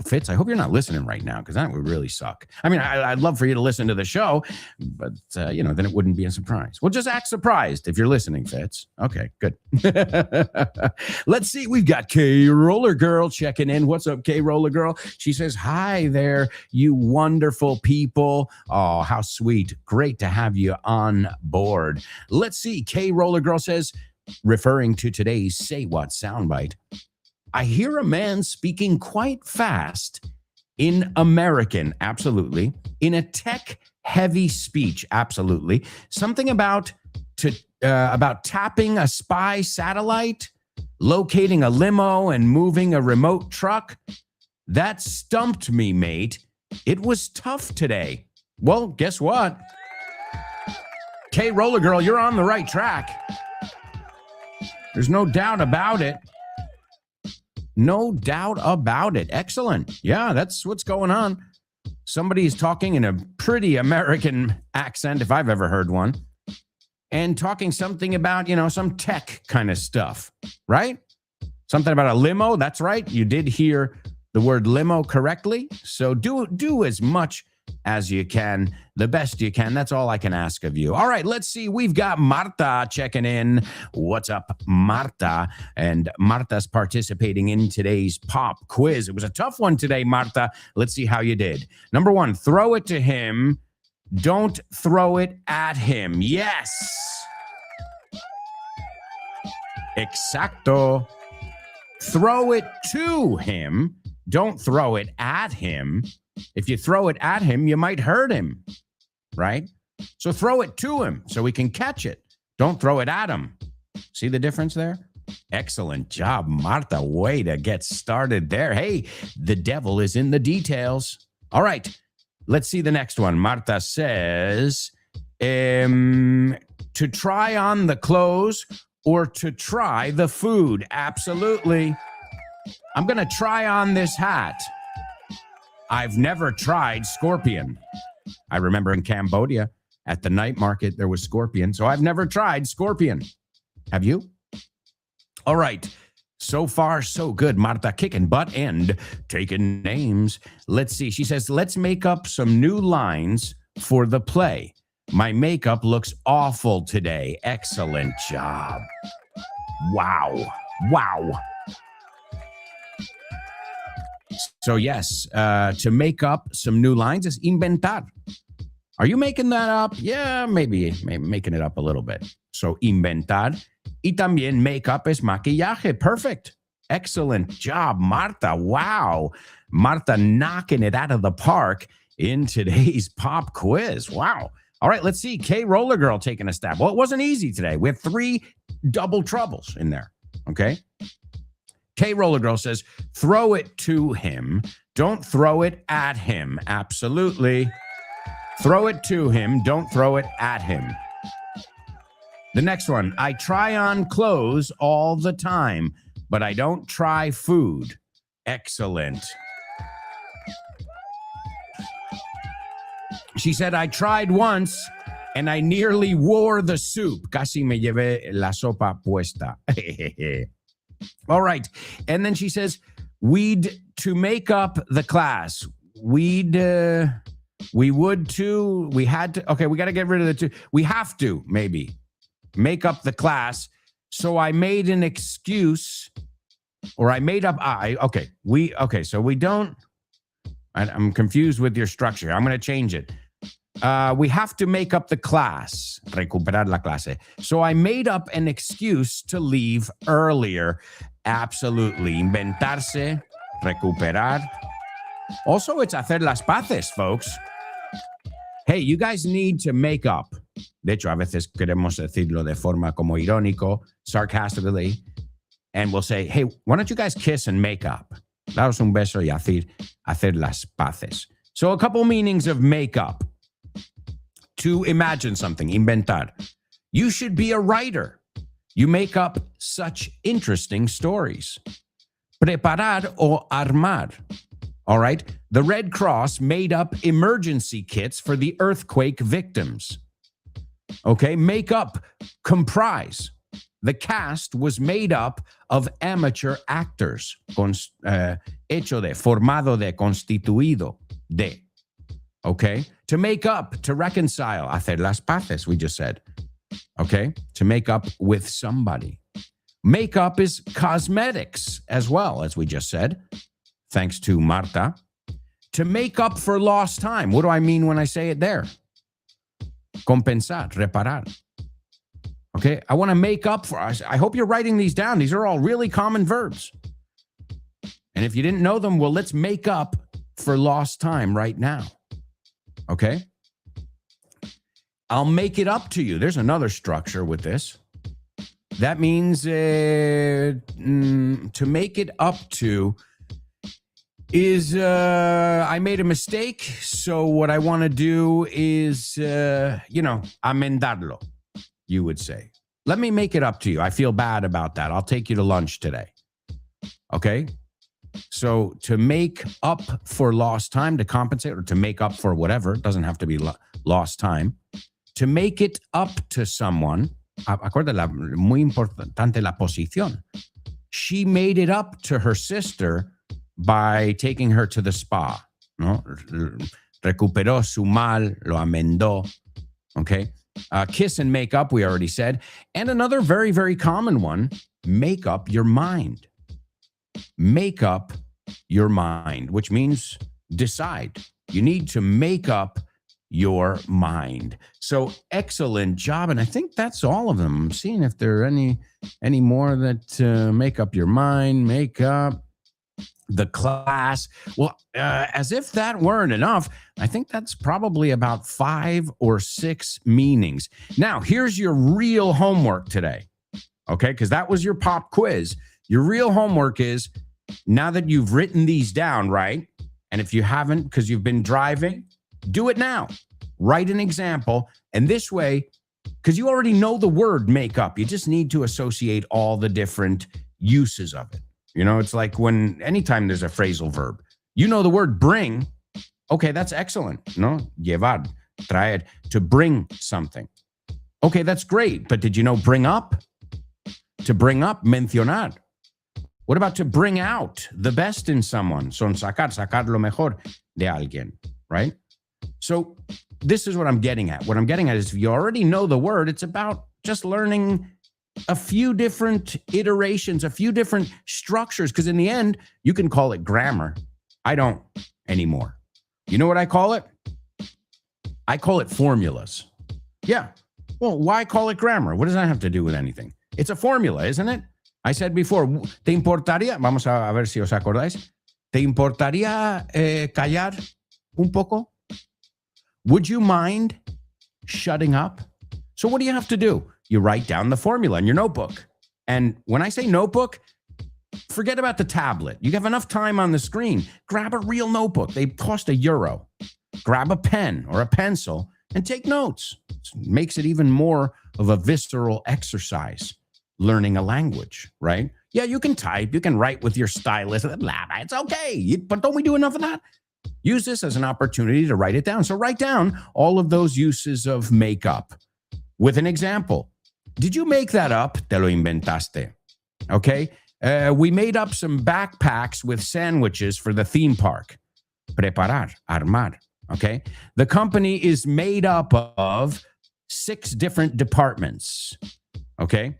Fitz, I hope you're not listening right now because that would really suck. I mean, I'd love for you to listen to the show, but, then it wouldn't be a surprise. Well, just act surprised if you're listening, Fitz. Okay, good. Let's see. We've got K Roller Girl checking in. What's up, K Roller Girl? She says, hi there, you wonderful people. Oh, how sweet. Great to have you on board. Let's see. K Roller Girl says, referring to today's Say What soundbite, I hear a man speaking quite fast in American, absolutely. In a tech-heavy speech, absolutely. Something about tapping a spy satellite, locating a limo, and moving a remote truck. That stumped me, mate. It was tough today. Well, guess what? K Roller Girl, you're on the right track. There's no doubt about it. No doubt about it. Excellent. Yeah, that's what's going on. Somebody's talking in a pretty American accent, if I've ever heard one, and talking something about, some tech kind of stuff, right? Something about a limo. That's right. You did hear the word limo correctly. So do as much as you can, the best you can. That's all I can ask of you. All right, let's see. We've got Marta checking in. What's up, Marta? And Marta's participating in today's pop quiz. It was a tough one today, Marta. Let's see how you did. Number 1, throw it to him. Don't throw it at him. Yes. Exacto. Throw it to him. Don't throw it at him. If you throw it at him, you might hurt him, right? So throw it to him so he can catch it. Don't throw it at him. See the difference there? Excellent job, Marta. Way to get started there. Hey, the devil is in the details. All right, let's see the next one. Marta says, to try on the clothes or to try the food. Absolutely. I'm going to try on this hat. I've never tried scorpion. I remember in Cambodia at the night market, there was scorpion. So I've never tried scorpion. Have you? All right. So far, so good. Marta kicking butt and taking names. Let's see. She says, let's make up some new lines for the play. My makeup looks awful today. Excellent job. Wow. Wow. So yes, to make up some new lines is inventar. Are you making that up? Yeah, maybe making it up a little bit. So inventar. Y también makeup es maquillaje. Perfect. Excellent job, Marta. Wow. Marta knocking it out of the park in today's pop quiz. Wow. All right, let's see. K Roller Girl taking a stab. Well, it wasn't easy today. We have 3 double troubles in there. Okay. K Roller Girl says, throw it to him. Don't throw it at him. Absolutely. Throw it to him. Don't throw it at him. The next one. I try on clothes all the time, but I don't try food. Excellent. She said, I tried once and I nearly wore the soup. Casi me llevé la sopa puesta. All right. And then she says, to make up the class. We would too. We had to. Okay, we got to get rid of the two. We have to, maybe, make up the class. So I made an excuse, or I made up. So we don't. I'm confused with your structure. I'm going to change it. We have to make up the class. Recuperar la clase. So I made up an excuse to leave earlier. Absolutely. Inventarse, recuperar. Also, it's hacer las paces, folks. Hey, you guys need to make up. De hecho, a veces queremos decirlo de forma como irónico, sarcastically. And we'll say, hey, why don't you guys kiss and make up? Daros un beso y hacer las paces. So a couple meanings of make up. To imagine something, inventar. You should be a writer. You make up such interesting stories. Preparar o armar. All right. The Red Cross made up emergency kits for the earthquake victims. Okay. Make up, comprise. The cast was made up of amateur actors. Hecho de, formado de, constituido de. Okay. To make up, to reconcile. Hacer las paces, we just said. Okay. To make up with somebody. Makeup is cosmetics as well, as we just said. Thanks to Marta. To make up for lost time. What do I mean when I say it there? Compensar, reparar. Okay, I want to make up for us. I hope you're writing these down. These are all really common verbs. And if you didn't know them, well, let's make up for lost time right now. Okay? I'll make it up to you. There's another structure with this. That means to make it up to is I made a mistake. So what I want to do is, amendarlo, you would say. Let me make it up to you. I feel bad about that. I'll take you to lunch today. Okay? So to make up for lost time, to compensate, or to make up for whatever, it doesn't have to be lost time. To make it up to someone, acuérdate, muy importante la posición. She made it up to her sister by taking her to the spa. ¿No? Recuperó su mal, lo amendó. Okay? Kiss and make up, we already said. And another very, very common one, make up your mind. Make up your mind, which means decide. You need to make up your mind. So excellent job. And I think that's all of them. I'm seeing if there are any more that make up your mind, make up the class. Well, as if that weren't enough, I think that's probably about 5 or 6 meanings. Now, here's your real homework today. Okay, because that was your pop quiz. Your real homework is, now that you've written these down, right? And if you haven't, because you've been driving, do it now. Write an example. And this way, because you already know the word makeup, you just need to associate all the different uses of it. You know, it's like when anytime there's a phrasal verb, you know the word bring. Okay, that's excellent. No, llevar, traer, to bring something. Okay, that's great. But did you know bring up? To bring up, mencionar. What about to bring out the best in someone? Son sacar lo mejor de alguien, right? So this is what I'm getting at. What I'm getting at is if you already know the word, it's about just learning a few different iterations, a few different structures, because in the end, you can call it grammar. I don't anymore. You know what I call it? I call it formulas. Yeah. Well, why call it grammar? What does that have to do with anything? It's a formula, isn't it? I said before, ¿te importaría? Vamos a ver si os acordáis. ¿Te importaría callar un poco? Would you mind shutting up? So what do you have to do? You write down the formula in your notebook. And when I say notebook, forget about the tablet. You have enough time on the screen. Grab a real notebook. They cost €1. Grab a pen or a pencil and take notes. It makes it even more of a visceral exercise, learning a language, right? Yeah, you can type, you can write with your stylus, blah, blah, it's okay. But don't we do enough of that? Use this as an opportunity to write it down. So write down all of those uses of makeup with an example. Did you make that up? Te lo inventaste. Okay? We made up some backpacks with sandwiches for the theme park. Preparar, armar. Okay? The company is made up of 6 different departments. Okay?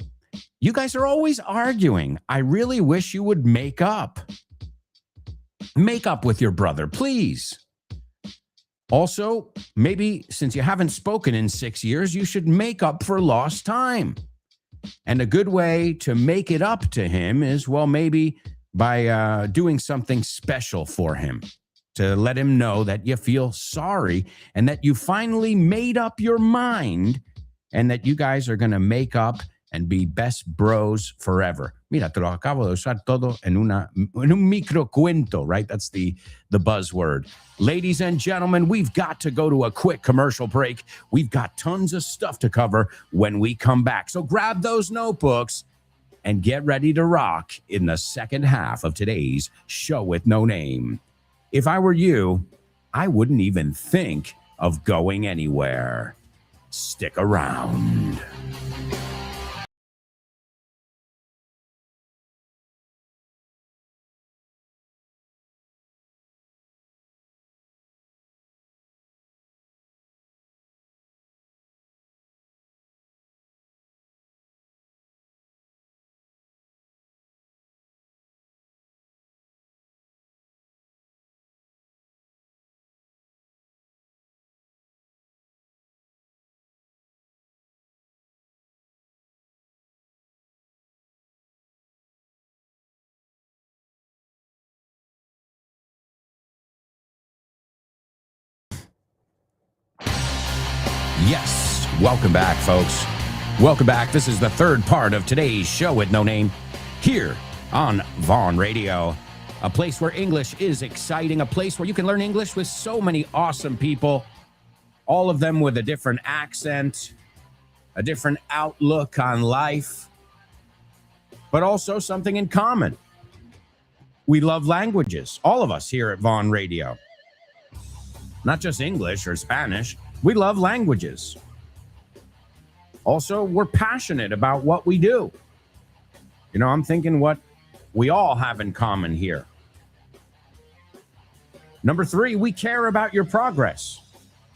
You guys are always arguing. I really wish you would make up. Make up with your brother, please. Also, maybe since you haven't spoken in 6 years, you should make up for lost time. And a good way to make it up to him is, well, maybe by doing something special for him, to let him know that you feel sorry and that you finally made up your mind and that you guys are going to make up and be best bros forever. Mira, te lo acabo de usar todo en un microcuento, right? That's the buzzword. Ladies and gentlemen, we've got to go to a quick commercial break. We've got tons of stuff to cover when we come back. So grab those notebooks and get ready to rock in the second half of today's Show with No Name. If I were you, I wouldn't even think of going anywhere. Stick around. Yes, welcome back, folks. Welcome back. This is the third part of today's Show with No Name here on Vaughn Radio, a place where English is exciting, a place where you can learn English with so many awesome people, all of them with a different accent, a different outlook on life, but also something in common. We love languages, all of us here at Vaughn Radio. Not just English or Spanish. We love languages. Also, we're passionate about what we do. You know, I'm thinking what we all have in common here. Number 3, we care about your progress.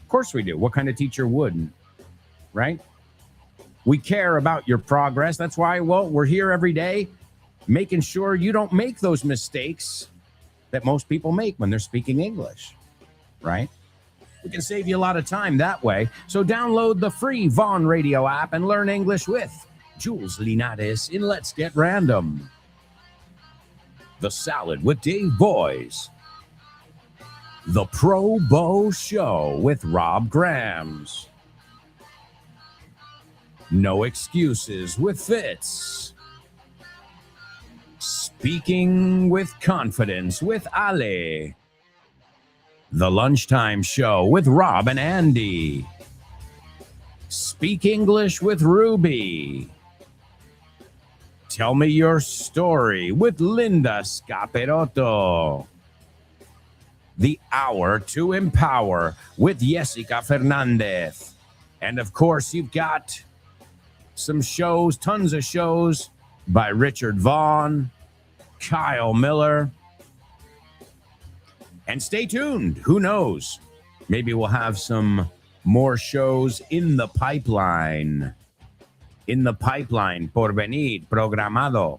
Of course we do. What kind of teacher wouldn't, right? We care about your progress. That's why, well, we're here every day making sure you don't make those mistakes that most people make when they're speaking English, right? We can save you a lot of time that way. So download the free Vaughn Radio app and learn English with Jules Linares in Let's Get Random. The Salad with Dave Boys. The Pro Bow Show with Rob Grams. No Excuses with Fitz. Speaking with Confidence with Ale. The Lunchtime Show with Rob and Andy. Speak English with Ruby. Tell me your story with Linda Scaperotto. The Hour to Empower with Jessica Fernandez. And of course, you've got some shows, tons of shows by Richard Vaughn, Kyle Miller. And stay tuned. Who knows? Maybe we'll have some more shows in the pipeline. In the pipeline, por venir, programado.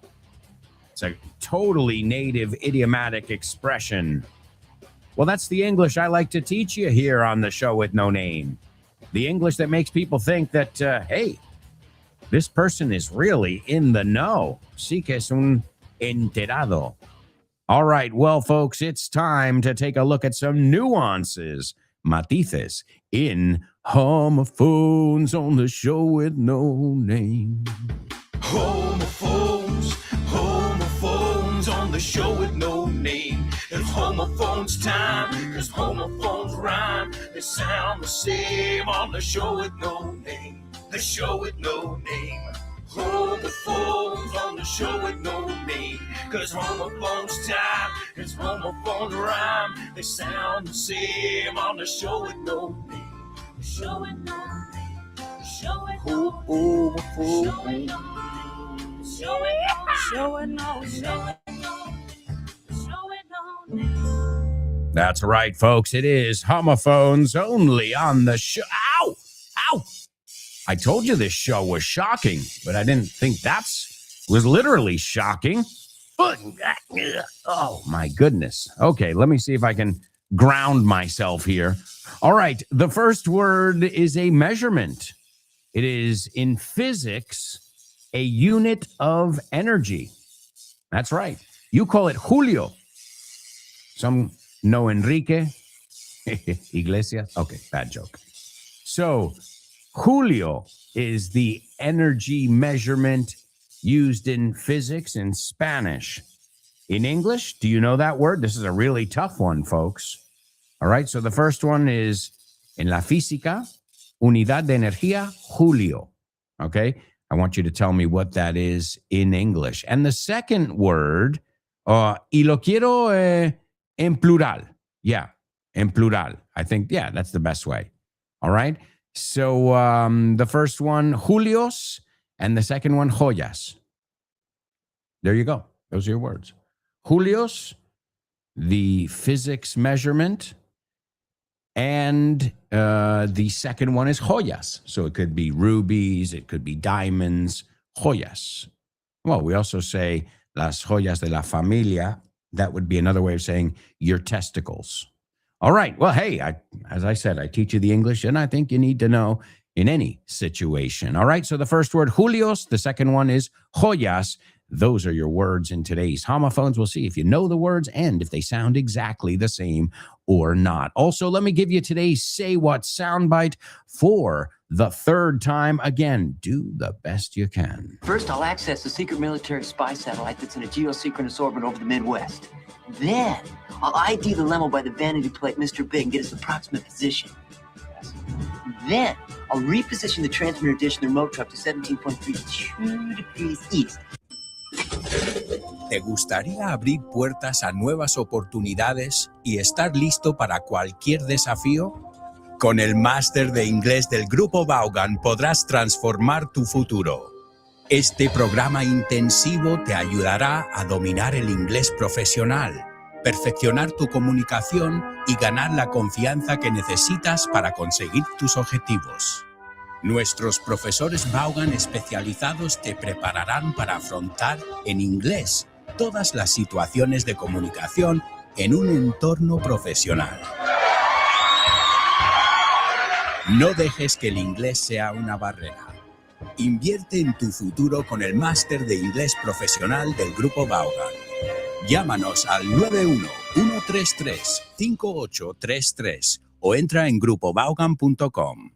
It's a totally native idiomatic expression. Well, that's the English I like to teach you here on the show with no name. The English that makes people think that, hey, this person is really in the know. Sí que es un enterado. All right, well, folks, it's time to take a look at some nuances, matices, in homophones on the show with no name. Homophones, homophones on the show with no name. It's homophones time, cause homophones rhyme. They sound the same on the show with no name. The show with no name. Homophones on the show with no name. Cause homophones time, it's homophones rhyme. They sound the same on the show with no name. The show with no name. The show with no name. Show with no name. Show with no name. That's right, folks. It is homophones only on the show. Ow! Ow! I told you this show was shocking, but I didn't think was literally shocking. Oh, my goodness. Okay, let me see if I can ground myself here. All right, the first word is a measurement. It is, in physics, a unit of energy. That's right. You call it Julio. Some know Enrique. Iglesias. Okay, bad joke. So, Julio is the energy measurement used in physics and Spanish. In English, do you know that word? This is a really tough one, folks. All right, so the first one is, en la física, unidad de energía, Julio. Okay, I want you to tell me what that is in English. And the second word, y lo quiero en plural. Yeah, en plural. I think, yeah, that's the best way. All right. So the first one, Julios, and the second one, joyas. There you go. Those are your words. Julios, the physics measurement, and the second one is joyas. So it could be rubies, it could be diamonds, joyas. Well, we also say las joyas de la familia. That would be another way of saying your testicles. All right. Well, hey, as I said, I teach you the English, and I think you need to know in any situation. All right. So the first word, Julios. The second one is joyas. Those are your words in today's homophones. We'll see if you know the words and if they sound exactly the same or not. Also, let me give you today's Say What soundbite for the third time. Again, do the best you can. First, I'll access a secret military spy satellite that's in a geosynchronous orbit over the Midwest. Then, I'll ID the limo by the vanity plate Mr. Big and get its approximate position. Then, I'll reposition the transmitter dish in the remote truck to 17.32 degrees east. ¿Te gustaría abrir puertas a nuevas oportunidades y estar listo para cualquier desafío? Con el máster de inglés del Grupo Vaughan podrás transformar tu futuro. Este programa intensivo te ayudará a dominar el inglés profesional, perfeccionar tu comunicación y ganar la confianza que necesitas para conseguir tus objetivos. Nuestros profesores Vaughan especializados te prepararán para afrontar en inglés todas las situaciones de comunicación en un entorno profesional. No dejes que el inglés sea una barrera. Invierte en tu futuro con el máster de inglés profesional del Grupo Vaughan. Llámanos al 91-133-5833 o entra en grupovaughan.com.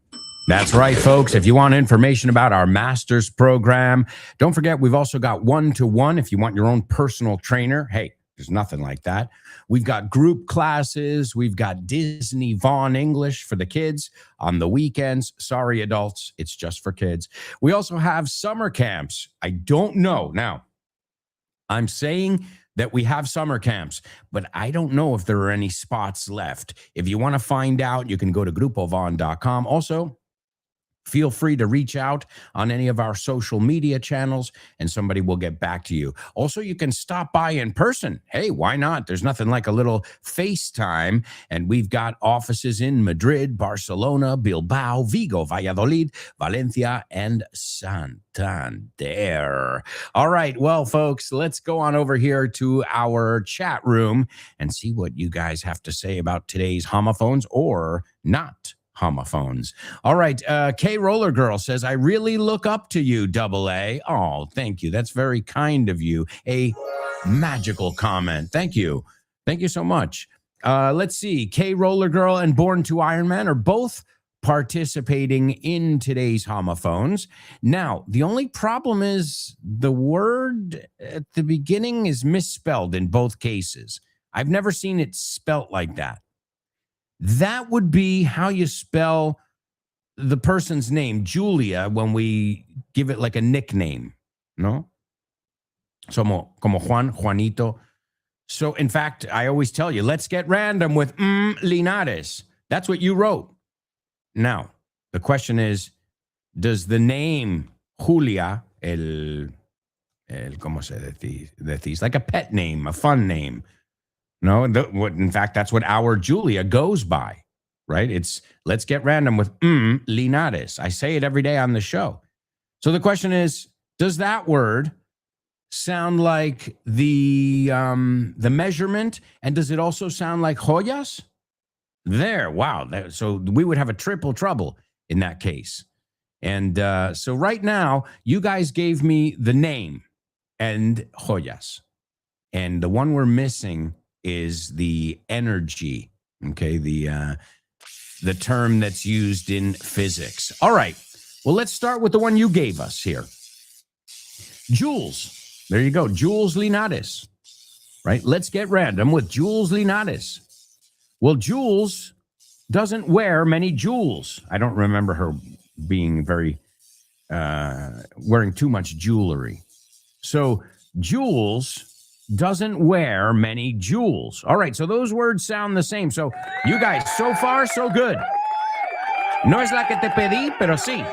That's right, folks. If you want information about our master's program, don't forget we've also got one-to-one. If you want your own personal trainer, hey, there's nothing like that. We've got group classes. We've got Disney Vaughn English for the kids on the weekends. Sorry, adults, it's just for kids. We also have summer camps. I don't know. Now, I'm saying that we have summer camps, but I don't know if there are any spots left. If you want to find out, you can go to grupovon.com. Also, feel free to reach out on any of our social media channels and somebody will get back to you. Also, you can stop by in person. Hey, why not? There's nothing like a little FaceTime. And we've got offices in Madrid, Barcelona, Bilbao, Vigo, Valladolid, Valencia, and Santander. All right. Well, folks, let's go on over here to our chat room and see what you guys have to say about today's homophones or not homophones. All right. K Roller Girl says, I really look up to you, Double A. Oh, thank you. That's very kind of you. A magical comment. Thank you. Thank you so much. Let's see. K Roller Girl and Born to Iron Man are both participating in today's homophones. Now, the only problem is the word at the beginning is misspelled in both cases. I've never seen it spelt like that. That would be how you spell the person's name, Julia, when we give it like a nickname, no? Como Juan, Juanito. So, in fact, I always tell you, let's get random with Linares. That's what you wrote. Now, the question is, does the name Julia, ¿cómo se decís? Like a pet name, a fun name. No, in fact, that's what our Julia goes by, right? It's let's get random with Linares. I say it every day on the show. So the question is, does that word sound like the measurement, and does it also sound like joyas? There, wow. So we would have a triple trouble in that case. And so right now, you guys gave me the name and joyas, and the one we're missing is the energy, okay, the term that's used in physics. All right, well, let's start with the one you gave us here. Jules, there you go, Jules Linares, right? Let's get random with Jules Linares. Well, Jules doesn't wear many jewels. I don't remember her being wearing too much jewelry. So Jules doesn't wear many jewels. All right, so those words sound the same. So you guys, so far, so good. No es la que te pedí, pero sí.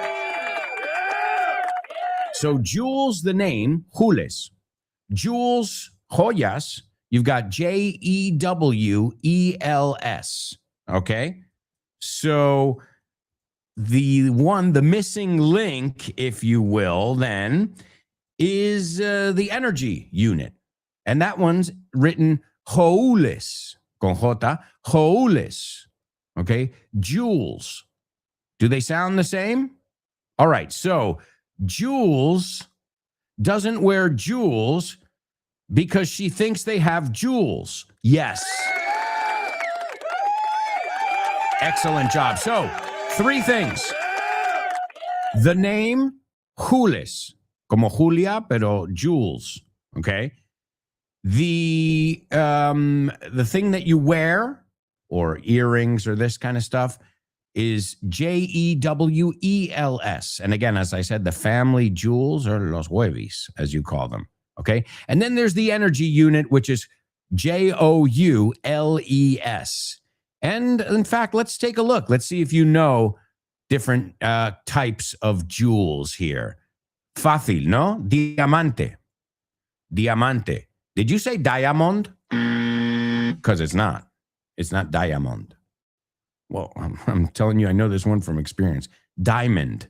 So Jules, the name, Jules. Jules, joyas, you've got Jewels. Okay? So the missing link, if you will, then, is the energy unit. And that one's written joules, con J, joules, okay? Joules. Do they sound the same? All right, so Jules doesn't wear jewels because she thinks they have jewels. Yes. Excellent job. So, 3 things. The name, Jules, como Julia, pero Jules, okay? The thing that you wear, or earrings or this kind of stuff, is Jewels. And again, as I said, the family jewels are los huevis, as you call them. Okay. And then there's the energy unit, which is Joules. And in fact, let's take a look. Let's see if you know different types of jewels here. Fácil, no? Diamante. Did you say diamond? Because it's not. It's not diamond. Well, I'm telling you, I know this one from experience. Diamond.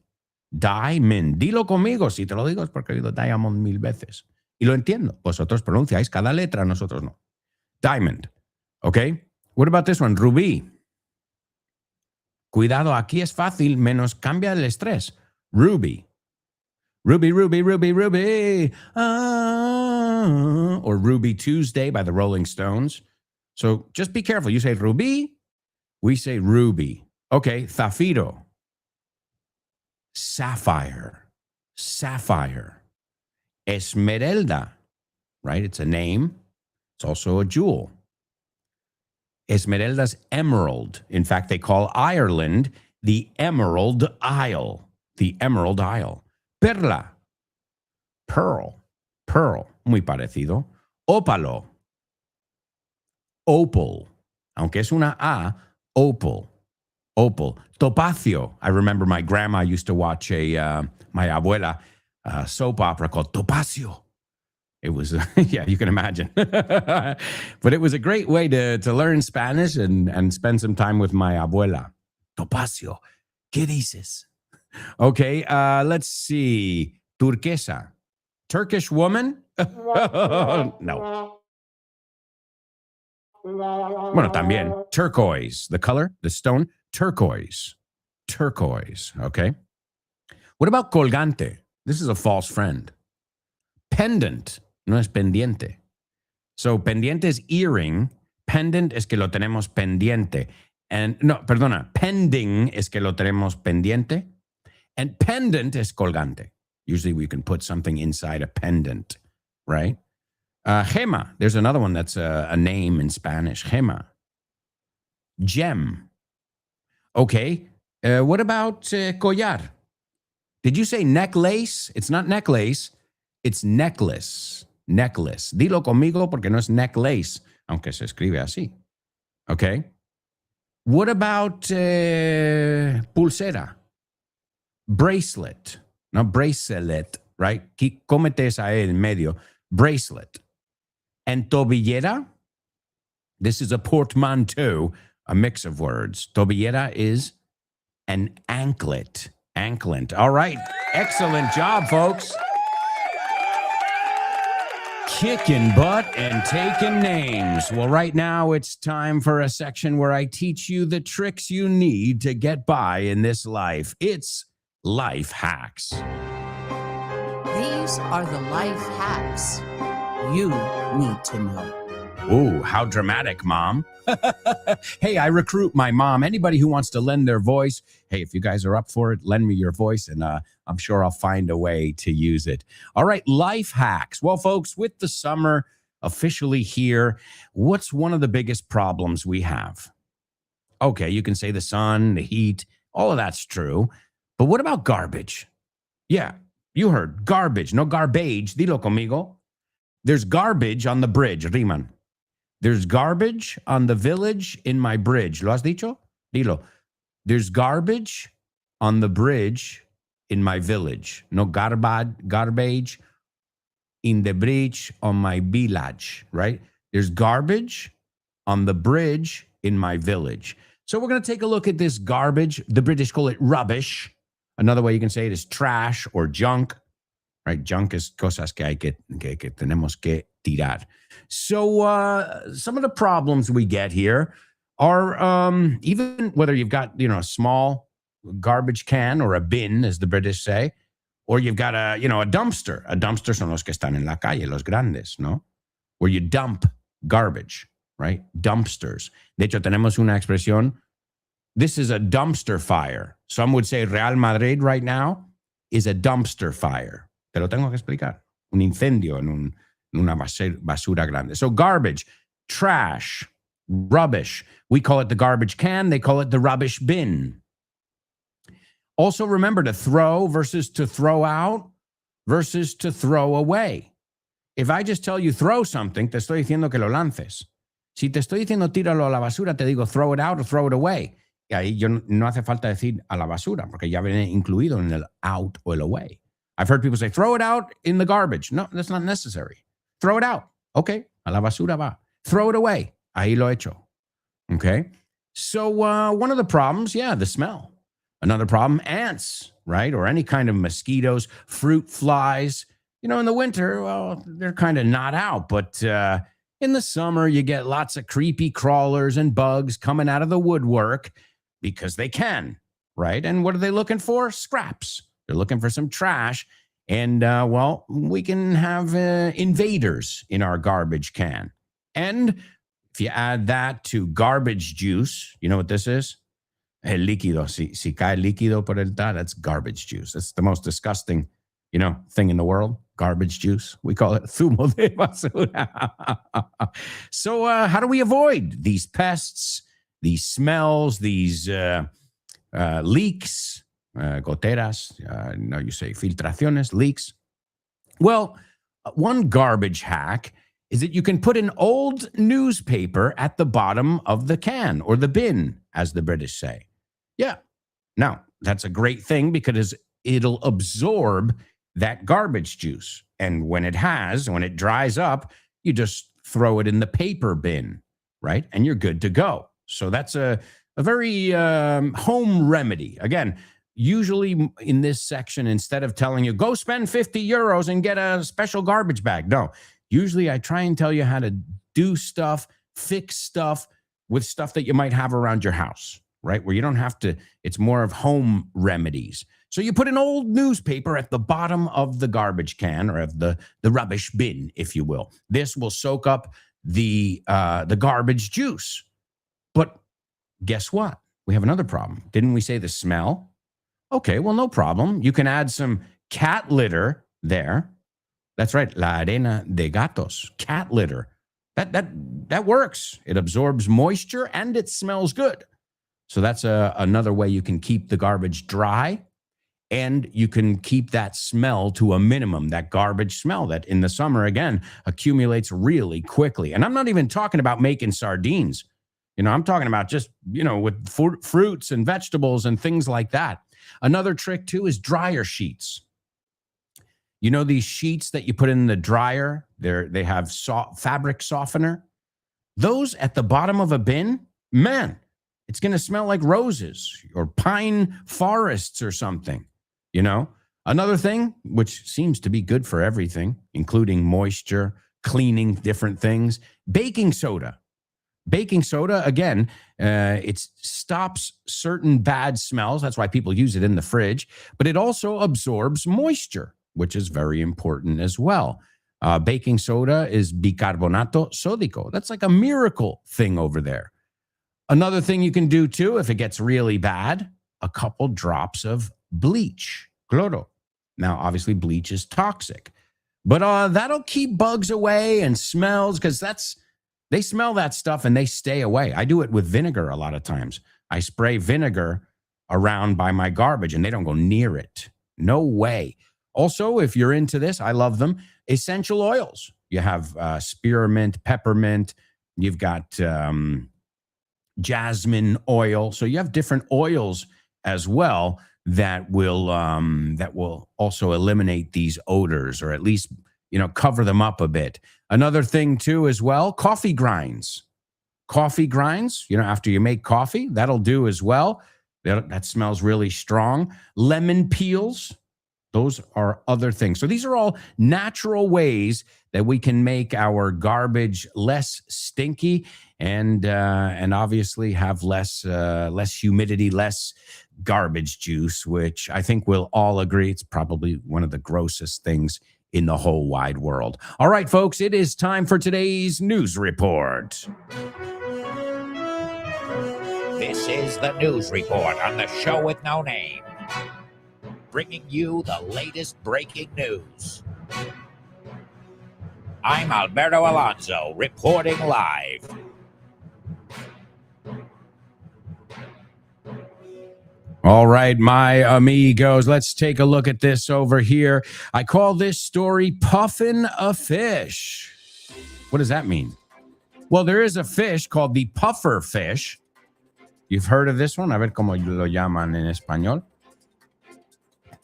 Dilo conmigo. Si te lo digo es porque he oído diamond 1000 veces. Y lo entiendo. Vosotros pronunciáis cada letra, nosotros no. Diamond. Okay? What about this one? Rubí. Cuidado, aquí es fácil, menos cambia el estrés. Ruby. Ruby. Or Ruby Tuesday by the Rolling Stones. So just be careful. You say Ruby, we say Ruby. Okay, Zafiro. Sapphire. Esmeralda, right? It's a name. It's also a jewel. Esmeralda's emerald. In fact, they call Ireland the Emerald Isle. The Emerald Isle. Perla. Pearl. Pearl, muy parecido. Ópalo, opal, aunque es una A, opal, opal. Topacio, I remember my grandma used to watch my abuela soap opera called Topacio. It was, yeah, you can imagine. But it was a great way to learn Spanish and spend some time with my abuela. Topacio, ¿qué dices? Okay, let's see. Turquesa. Turkish woman? No. Bueno, también. Turquoise. The color, the stone, turquoise. Turquoise, okay? What about colgante? This is a false friend. Pendant. No es pendiente. So, pendiente is earring. Pendant es que lo tenemos pendiente. And, no, perdona. Pending es que lo tenemos pendiente. And pendant is colgante. Usually we can put something inside a pendant, right? Gema. There's another one that's a name in Spanish. Gema. Gem. Okay. What about collar? Did you say necklace? It's not necklace. It's necklace. Necklace. Dilo conmigo porque no es necklace, aunque se escribe así. Okay. What about pulsera? Bracelet. No, bracelet, right? Cómete esa E en medio. Bracelet. And tobillera? This is a portmanteau, a mix of words. Tobillera is an anklet. Anklet. All right. Excellent job, folks. Kicking butt and taking names. Well, right now it's time for a section where I teach you the tricks you need to get by in this life. It's life hacks. These are the life hacks you need to know. Ooh, how dramatic, Mom. Hey, I recruit my mom. Anybody who wants to lend their voice, hey, if you guys are up for it, lend me your voice, and I'm sure I'll find a way to use it. All right, life hacks. Well, folks, with the summer officially here, what's one of the biggest problems we have? Okay, you can say the sun, the heat, all of that's true. But what about garbage? Yeah, you heard garbage, no garbage. Dilo conmigo. There's garbage on the bridge, Riman. There's garbage on the village in my bridge. ¿Lo has dicho? Dilo. There's garbage on the bridge in my village. No garbage in the bridge on my village, right? There's garbage on the bridge in my village. So we're going to take a look at this garbage. The British call it rubbish. Another way you can say it is trash or junk, right? Junk is cosas que tenemos que tirar. So some of the problems we get here are even whether you've got, a small garbage can or a bin, as the British say, or you've got a dumpster. A dumpster son los que están en la calle, los grandes, ¿no? Where you dump garbage, right? Dumpsters. De hecho, tenemos una expresión. This is a dumpster fire. Some would say Real Madrid right now is a dumpster fire. Te lo tengo que explicar. Un incendio en una basura grande. So garbage, trash, rubbish. We call it the garbage can. They call it the rubbish bin. Also remember to throw versus to throw out versus to throw away. If I just tell you throw something, te estoy diciendo que lo lances. Si te estoy diciendo tíralo a la basura, te digo throw it out or throw it away. Y ahí no hace falta decir a la basura, porque ya viene incluido en el out o el away. I've heard people say, throw it out in the garbage. No, that's not necessary. Throw it out. Okay, a la basura va. Throw it away. Ahí lo he hecho. Okay? So one of the problems, the smell. Another problem, ants, right? Or any kind of mosquitoes, fruit flies. In the winter, well, they're kind of not out. But in the summer, you get lots of creepy crawlers and bugs coming out of the woodwork because they can, right? And what are they looking for? Scraps. They're looking for some trash. And, we can have invaders in our garbage can. And if you add that to garbage juice, you know what this is? El líquido. Si cae líquido por el ta, that's garbage juice. That's the most disgusting, thing in the world. Garbage juice. We call it zumo de basura. So how do we avoid these pests, these smells, these leaks, goteras, you say filtraciones, leaks? Well, One garbage hack is that you can put an old newspaper at the bottom of the can or the bin, as the British say. Yeah. Now, that's a great thing because it'll absorb that garbage juice. And when it dries up, you just throw it in the paper bin, right? And you're good to go. So that's a very home remedy. Again, usually in this section, instead of telling you, go spend 50 euros and get a special garbage bag. No, usually I try and tell you how to do stuff, fix stuff with stuff that you might have around your house, right? Where you don't have to, it's more of home remedies. So you put an old newspaper at the bottom of the garbage can or of the rubbish bin, if you will. This will soak up the garbage juice. But guess what? We have another problem. Didn't we say the smell? Okay, well, no problem. You can add some cat litter there. That's right, la arena de gatos, cat litter. That works. It absorbs moisture and it smells good. So that's another way you can keep the garbage dry. And you can keep that smell to a minimum, that garbage smell that in the summer, again, accumulates really quickly. And I'm not even talking about making sardines. I'm talking about just, with fruits and vegetables and things like that. Another trick, too, is dryer sheets. These sheets that you put in the dryer, they have fabric softener. Those at the bottom of a bin, man, it's going to smell like roses or pine forests or something. Another thing, which seems to be good for everything, including moisture, cleaning different things, baking soda. Baking soda, again, it stops certain bad smells. That's why people use it in the fridge. But it also absorbs moisture, which is very important as well. Baking soda is bicarbonato sódico. That's like a miracle thing over there. Another thing you can do, too, if it gets really bad, a couple drops of bleach, cloro. Now, obviously, bleach is toxic, but that'll keep bugs away and smells because they smell that stuff and they stay away. I do it with vinegar a lot of times. I spray vinegar around by my garbage and they don't go near it. No way. Also, if you're into this, I love them. Essential oils. You have spearmint, peppermint. You've got jasmine oil. So you have different oils as well that will also eliminate these odors, or at least cover them up a bit. Another thing too as well, coffee grinds. Coffee grinds, after you make coffee, that'll do as well. That smells really strong. Lemon peels, those are other things. So these are all natural ways that we can make our garbage less stinky and obviously have less humidity, less garbage juice, which I think we'll all agree it's probably one of the grossest things in the whole wide world. All right, folks, it is time for today's news report. This is the news report on the show with no name, bringing you the latest breaking news. I'm Alberto Alonso, reporting live. All right, my amigos, let's take a look at this over here. I call this story Puffin' a Fish. What does that mean? Well, there is a fish called the puffer fish. You've heard of this one? A ver cómo lo llaman en español.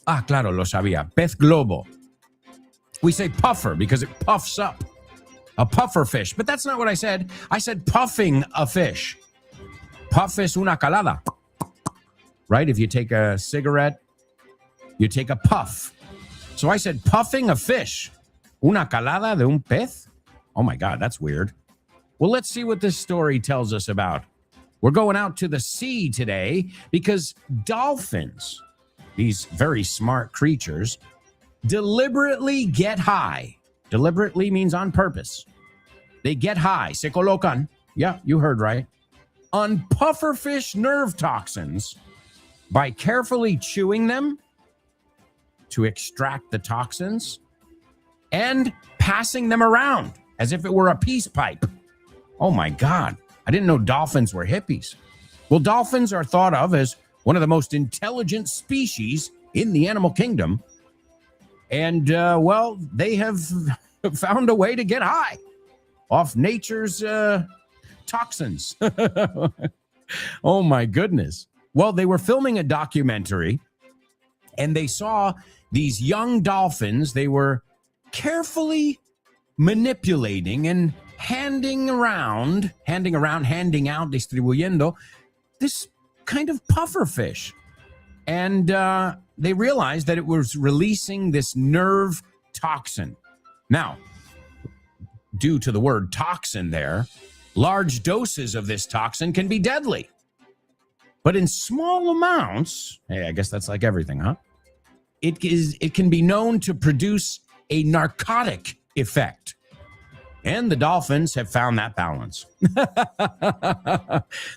Ah, claro, lo sabía. Pez globo. We say puffer because it puffs up. A puffer fish. But that's not what I said. I said puffing a fish. Puff es una calada. Right? If you take a cigarette, you take a puff. So I said puffing a fish. Una calada de un pez? Oh my God, that's weird. Well, let's see what this story tells us about. We're going out to the sea today because dolphins, these very smart creatures, deliberately get high. Deliberately means on purpose. They get high. Se colocan. Yeah, you heard right. On pufferfish nerve toxins by carefully chewing them to extract the toxins and passing them around as if it were a peace pipe. Oh my God. I didn't know dolphins were hippies. Well, dolphins are thought of as one of the most intelligent species in the animal kingdom. And, well, they have found a way to get high off nature's toxins. Oh my goodness. Well, they were filming a documentary and they saw these young dolphins. They were carefully manipulating and handing out, distribuyendo this kind of pufferfish. And they realized that it was releasing this nerve toxin. Now, due to the word toxin there, large doses of this toxin can be deadly. But in small amounts, hey, I guess that's like everything, huh? It can be known to produce a narcotic effect. And the dolphins have found that balance.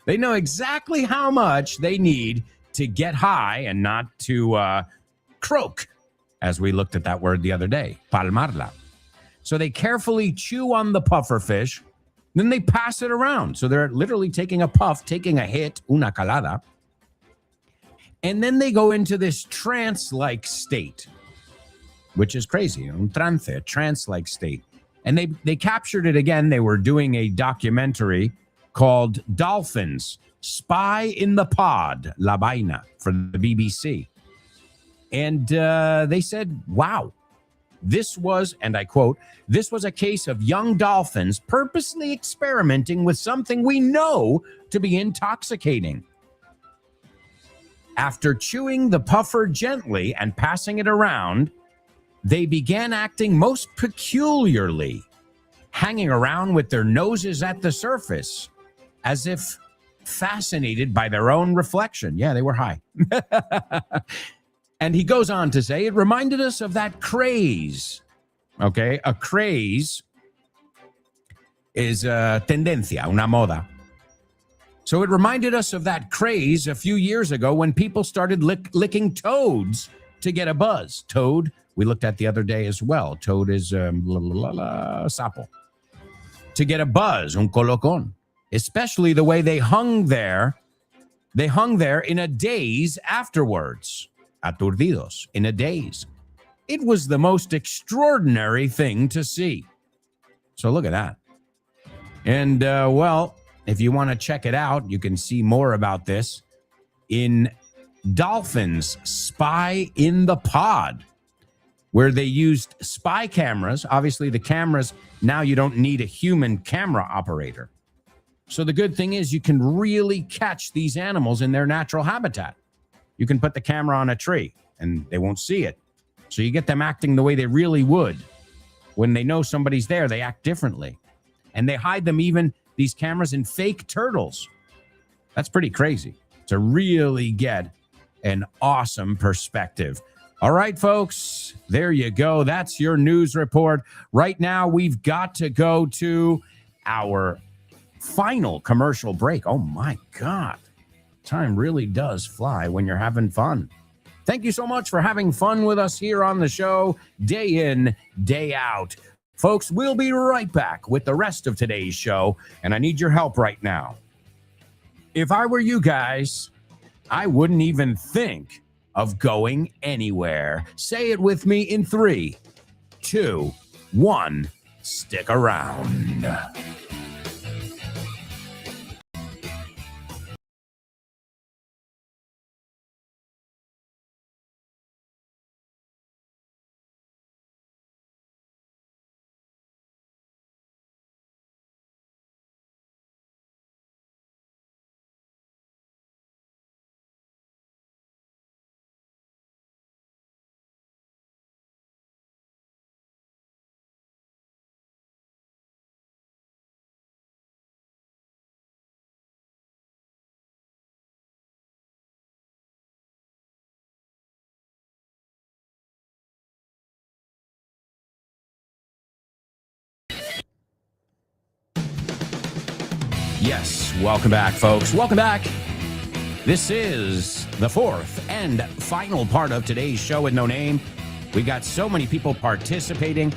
They know exactly how much they need to get high and not to croak, as we looked at that word the other day, palmarla. So they carefully chew on the pufferfish, then they pass it around. So they're literally taking a puff, taking a hit, una calada, and then they go into this trance-like state, which is crazy, un trance, a trance-like state. And they captured it again. They were doing a documentary called Dolphins, Spy in the Pod, La Vaina, for the BBC. And they said, wow, this was, and I quote, this was a case of young dolphins purposely experimenting with something we know to be intoxicating. After chewing the puffer gently and passing it around, they began acting most peculiarly, hanging around with their noses at the surface, as if fascinated by their own reflection. Yeah, they were high. And he goes on to say, it reminded us of that craze. Okay, a craze is a tendencia, una moda. So it reminded us of that craze a few years ago when people started licking toads to get a buzz. Toad, we looked at the other day as well. Toad is sapo. To get a buzz, un colocón. Especially the way they hung there. They hung there in a daze afterwards. Aturdidos, in a daze. It was the most extraordinary thing to see. So look at that. And, well, if you want to check it out, you can see more about this in Dolphins, Spy in the Pod, where they used spy cameras. Obviously, the cameras, now you don't need a human camera operator. So the good thing is you can really catch these animals in their natural habitat. You can put the camera on a tree and they won't see it. So you get them acting the way they really would. When they know somebody's there, they act differently. And they hide them, even these cameras, in fake turtles. That's pretty crazy to really get an awesome perspective. All right, folks, there you go. That's your news report. Right now, we've got to go to our final commercial break. Oh, my God. Time really does fly when you're having fun. Thank you so much for having fun with us here on the show, day in, day out. Folks, we'll be right back with the rest of today's show, and I need your help right now. If I were you guys, I wouldn't even think of going anywhere. Say it with me in 3, 2, 1. Stick around. Yes, welcome back, folks. Welcome back. This is the fourth and final part of today's show with no name. We got so many people participating.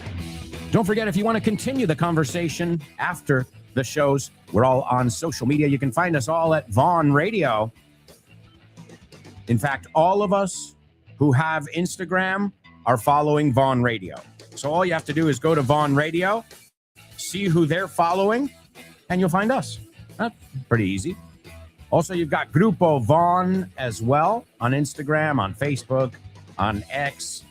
Don't forget, if you want to continue the conversation after the shows, we're all on social media. You can find us all at Vaughn Radio. In fact, all of us who have Instagram are following Vaughn Radio. So all you have to do is go to Vaughn Radio, see who they're following, and you'll find us. That's pretty easy. Also, you've got Grupo Vaughn as well on Instagram, on Facebook, on X.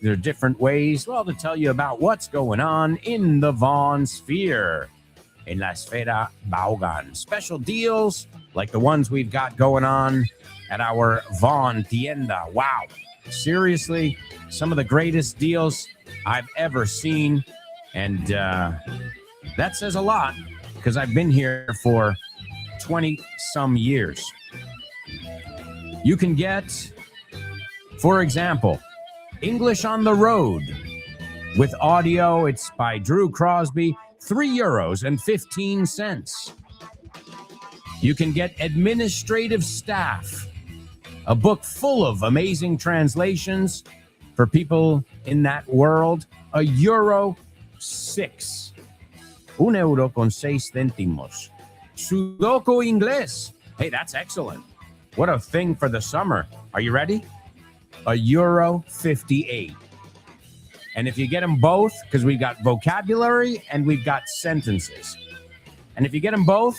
There are different ways, well, to tell you about what's going on in the Vaughn sphere, in La Esfera Vaughan. Special deals like the ones we've got going on at our Vaughn Tienda. Wow. Seriously, some of the greatest deals I've ever seen. And that says a lot because I've been here for 20-some years. You can get, for example, English on the Road with audio. It's by Drew Crosby, €3.15. You can get Administrative Staff, a book full of amazing translations for people in that world. €6. €1.06. Sudoku Inglés. Hey, that's excellent. What a thing for the summer. Are you ready? €58. And if you get them both, because we've got vocabulary and we've got sentences. And if you get them both,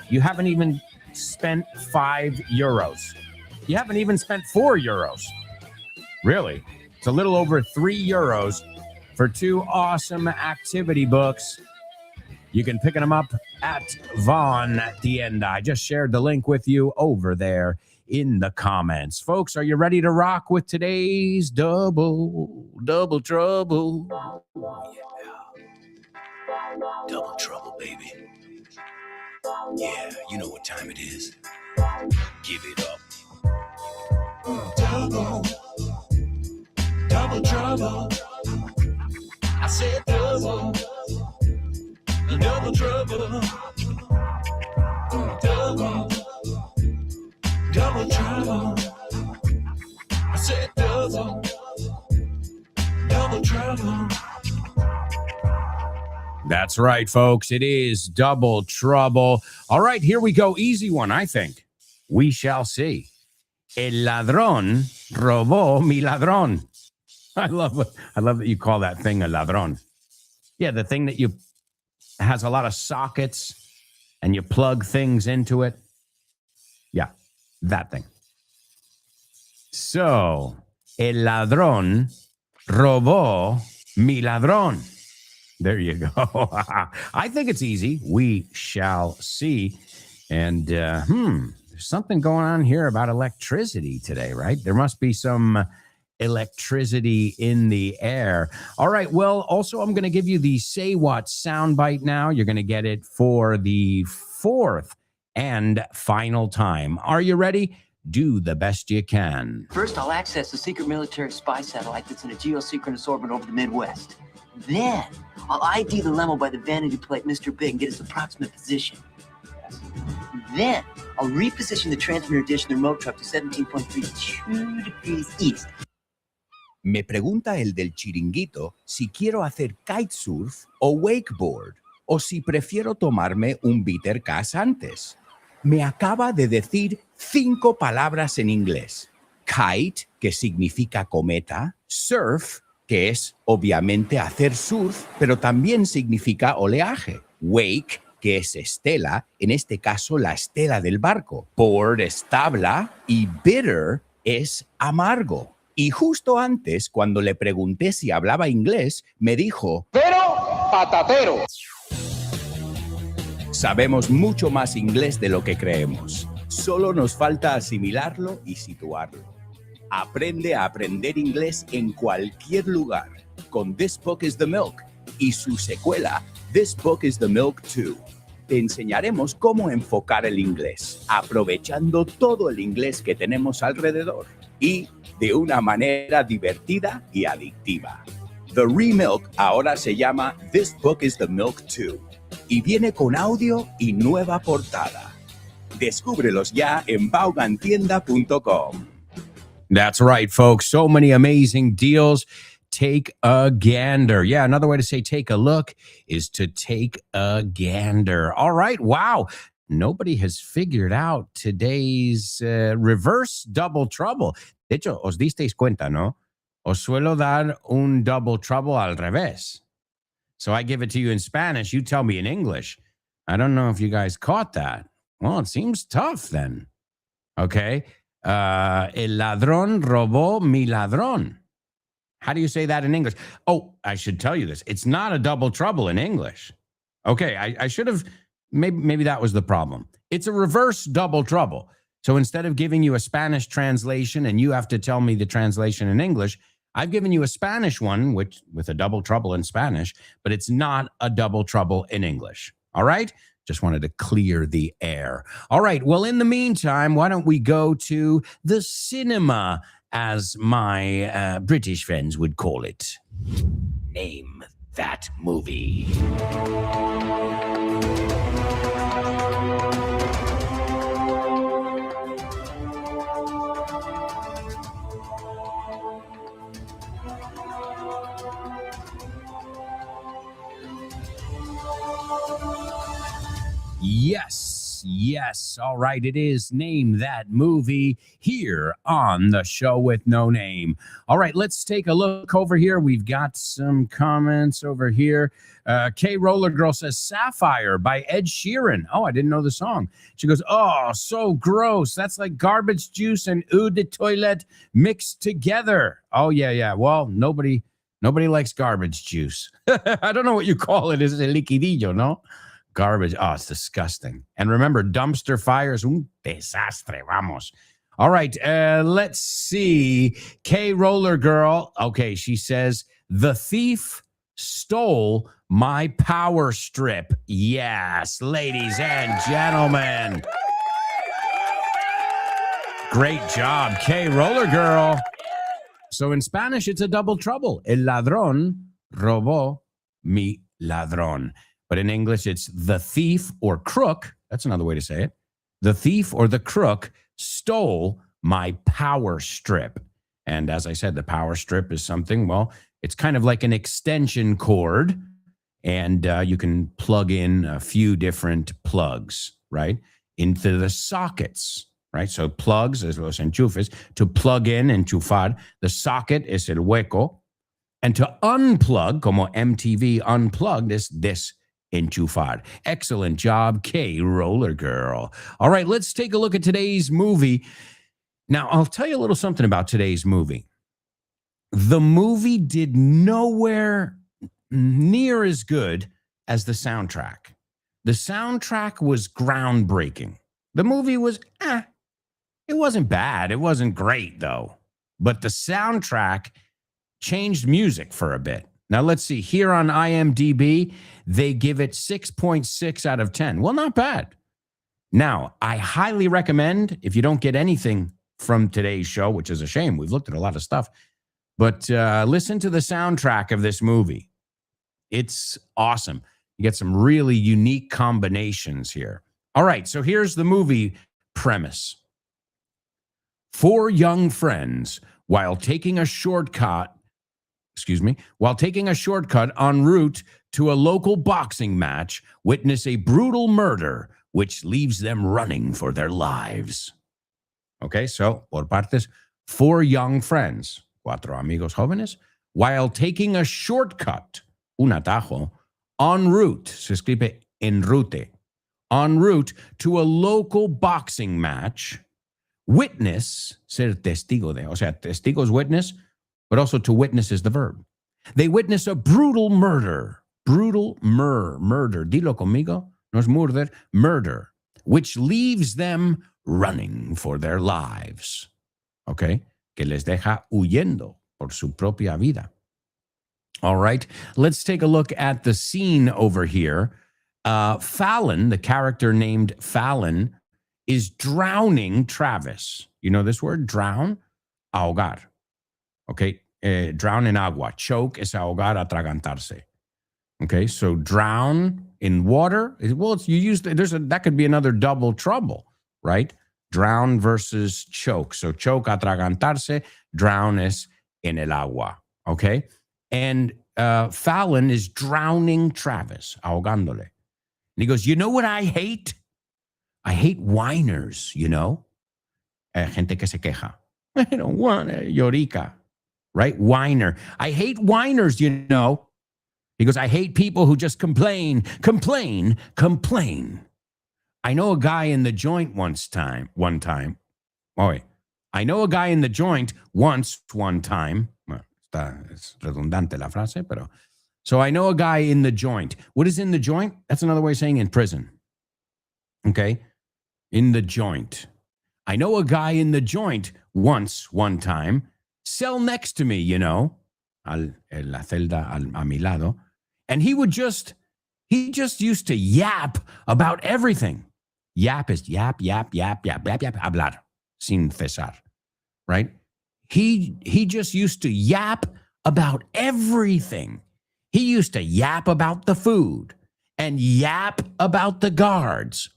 you haven't even spent €5. You haven't even spent €4. Really? It's a little over €3 for 2 awesome activity books. You can pick them up at Vaughn Tienda. I just shared the link with you over there in the comments. Folks, are you ready to rock with today's double trouble? Yeah. Double trouble, baby. Yeah, you know what time it is. Give it up. Double trouble. I said double trouble. Double trouble. I said double trouble. That's right, folks. It is double trouble. All right, here we go. Easy one, I think. We shall see. El ladrón robó mi ladrón. I love that you call that thing a ladrón. Yeah, the thing that has a lot of sockets and you plug things into it. Yeah, that thing. So, el ladrón robó mi ladrón. There you go. I think it's easy. We shall see. And, there's something going on here about electricity today, right? There must be some electricity in the air. All right. Well, also, I'm going to give you the Say What soundbite now. You're going to get it for the 4th and final time. Are you ready? Do the best you can. First, I'll access the secret military spy satellite that's in a geosynchronous orbit over the Midwest. Then, I'll ID the limo by the vanity plate Mr. Big and get its approximate position. Then, I'll reposition the transmitter dish in the remote truck to 17.32 degrees east. Me pregunta el del chiringuito si quiero hacer kitesurf o wakeboard, o si prefiero tomarme un bitter cass antes. Me acaba de decir 5 palabras en inglés. Kite, que significa cometa. Surf, que es obviamente hacer surf, pero también significa oleaje. Wake, que es estela, en este caso la estela del barco. Board es tabla y bitter es amargo. Y justo antes, cuando le pregunté si hablaba inglés, me dijo: ¡pero patatero! Sabemos mucho más inglés de lo que creemos. Solo nos falta asimilarlo y situarlo. Aprende a aprender inglés en cualquier lugar con This Book is the Milk y su secuela, This Book is the Milk 2. Te enseñaremos cómo enfocar el inglés, aprovechando todo el inglés que tenemos alrededor y de una manera divertida y adictiva. The Remilk ahora se llama This Book is the Milk 2 y viene con audio y nueva portada. Descúbrelos ya en vaughantienda.com. That's right, folks. So many amazing deals. Take a gander. Yeah, another way to say take a look is to take a gander. All right, wow. Nobody has figured out today's reverse double trouble. De hecho, os disteis cuenta, ¿no? Os suelo dar un double trouble al revés. So I give it to you in Spanish. You tell me in English. I don't know if you guys caught that. Well, it seems tough then. Okay. El ladrón robó mi ladrón. How do you say that in English? Oh, I should tell you this. It's not a double trouble in English. Okay, I should have, maybe that was the problem. It's a reverse double trouble. So instead of giving you a Spanish translation and you have to tell me the translation in English, I've given you a Spanish one, which with a double trouble in Spanish, but it's not a double trouble in English. All right? Just wanted to clear the air. All right. Well, in the meantime, why don't we go to the cinema, as my British friends would call it? Name that movie. Yes. All right. It is Name That Movie here on the show with no name. All right. Let's take a look over here. We've got some comments over here. K Roller Girl says Sapphire by Ed Sheeran. Oh, I didn't know the song. She goes, oh, so gross. That's like garbage juice and eau de toilette mixed together. Oh, yeah. Well, nobody likes garbage juice. I don't know what you call it. Is it liquidillo, no? Garbage. Oh, it's disgusting. And remember, dumpster fires, un desastre, vamos. All right, let's see. K Roller Girl. Okay, she says, the thief stole my power strip. Yes, ladies and gentlemen. Great job, K Roller Girl. So in Spanish, it's a double trouble. El ladrón robó mi ladrón. But in English, it's the thief or crook. That's another way to say it. The thief or the crook stole my power strip. And as I said, the power strip is something, well, it's kind of like an extension cord. And you can plug in a few different plugs, right, into the sockets, right? So plugs es los enchufes. To plug in, enchufar. The socket es el hueco. And to unplug, como MTV unplugged, is desenchufar. Excellent job, K Roller Girl. All right, let's take a look at today's movie. Now, I'll tell you a little something about today's movie. The movie did nowhere near as good as the soundtrack. The soundtrack was groundbreaking. The movie was, it wasn't bad. It wasn't great, though. But the soundtrack changed music for a bit. Now, let's see. Here on IMDb, they give it 6.6 out of 10. Well, not bad. Now, I highly recommend, if you don't get anything from today's show, which is a shame, we've looked at a lot of stuff, but listen to the soundtrack of this movie. It's awesome. You get some really unique combinations here. All right, so here's the movie premise. Four young friends, while taking a shortcut en route to a local boxing match, witness a brutal murder which leaves them running for their lives. Okay, so, por partes, four young friends, cuatro amigos jóvenes, while taking a shortcut, un atajo, en route, se escribe en route to a local boxing match, witness, ser testigo de, o sea, testigo is witness, but also to witness is the verb. They witness a brutal murder. Murder. Dilo conmigo. No es murder, which leaves them running for their lives. Okay? Que les deja huyendo por su propia vida. All right. Let's take a look at the scene over here. Fallon, the character named Fallon, is drowning Travis. You know this word? Drown? Ahogar. Okay, drown in agua. Choke es ahogar, atragantarse. Okay, so drown in water. Well, that could be another double trouble, right? Drown versus choke. So choke, atragantarse. Drown es en el agua. Okay, and Fallon is drowning Travis, ahogándole. And he goes, you know what I hate? I hate whiners, you know? Gente que se queja. I don't want it, llorica. right? Whiner. I hate whiners, you know. He goes, I hate people who just complain. I know a guy in the joint one time. Oh, wait. I know a guy in the joint one time. Bueno, es redundante la frase, pero. So I know a guy in the joint. What is in the joint? That's another way of saying in prison. Okay? In the joint. I know a guy in the joint one time. Cell next to me, you know. En la celda a mi lado. And he just used to yap about everything. Yap is yap. Hablar. Sin cesar. Right? He just used to yap about everything. He used to yap about the food and yap about the guards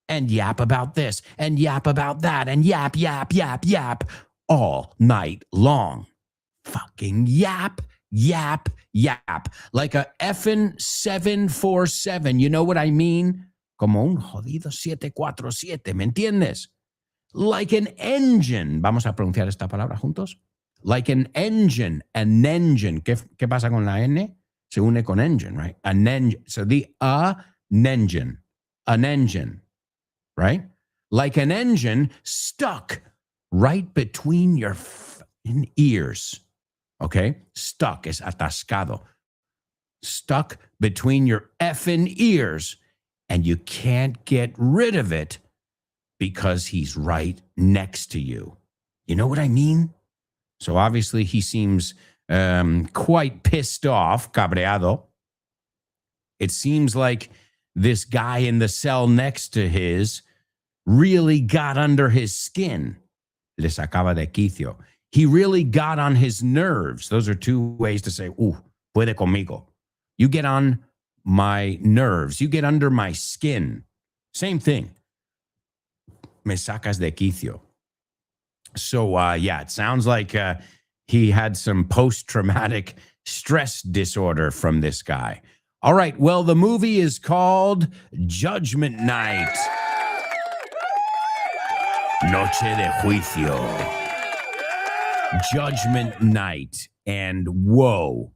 and yap about this and yap about that and yap all night long. Fucking yap. Like a effing 747. You know what I mean? Como un jodido 747. ¿Me entiendes? Like an engine. Vamos a pronunciar esta palabra juntos. Like an engine. An engine. ¿Qué pasa con la N? Se une con engine, right? An engine. So an engine, right? Like an engine stuck right between your ears. Okay? Stuck es atascado. Stuck between your effing ears, and you can't get rid of it because he's right next to you. You know what I mean? So obviously he seems quite pissed off, cabreado. It seems like this guy in the cell next to his really got under his skin. Le sacaba de quicio. He really got on his nerves. Those are two ways to say, puede conmigo. You get on my nerves. You get under my skin. Same thing. Me sacas de quicio. So, it sounds like he had some post-traumatic stress disorder from this guy. All right, well, the movie is called Judgment Night. Noche de Juicio. Judgment Night. And whoa,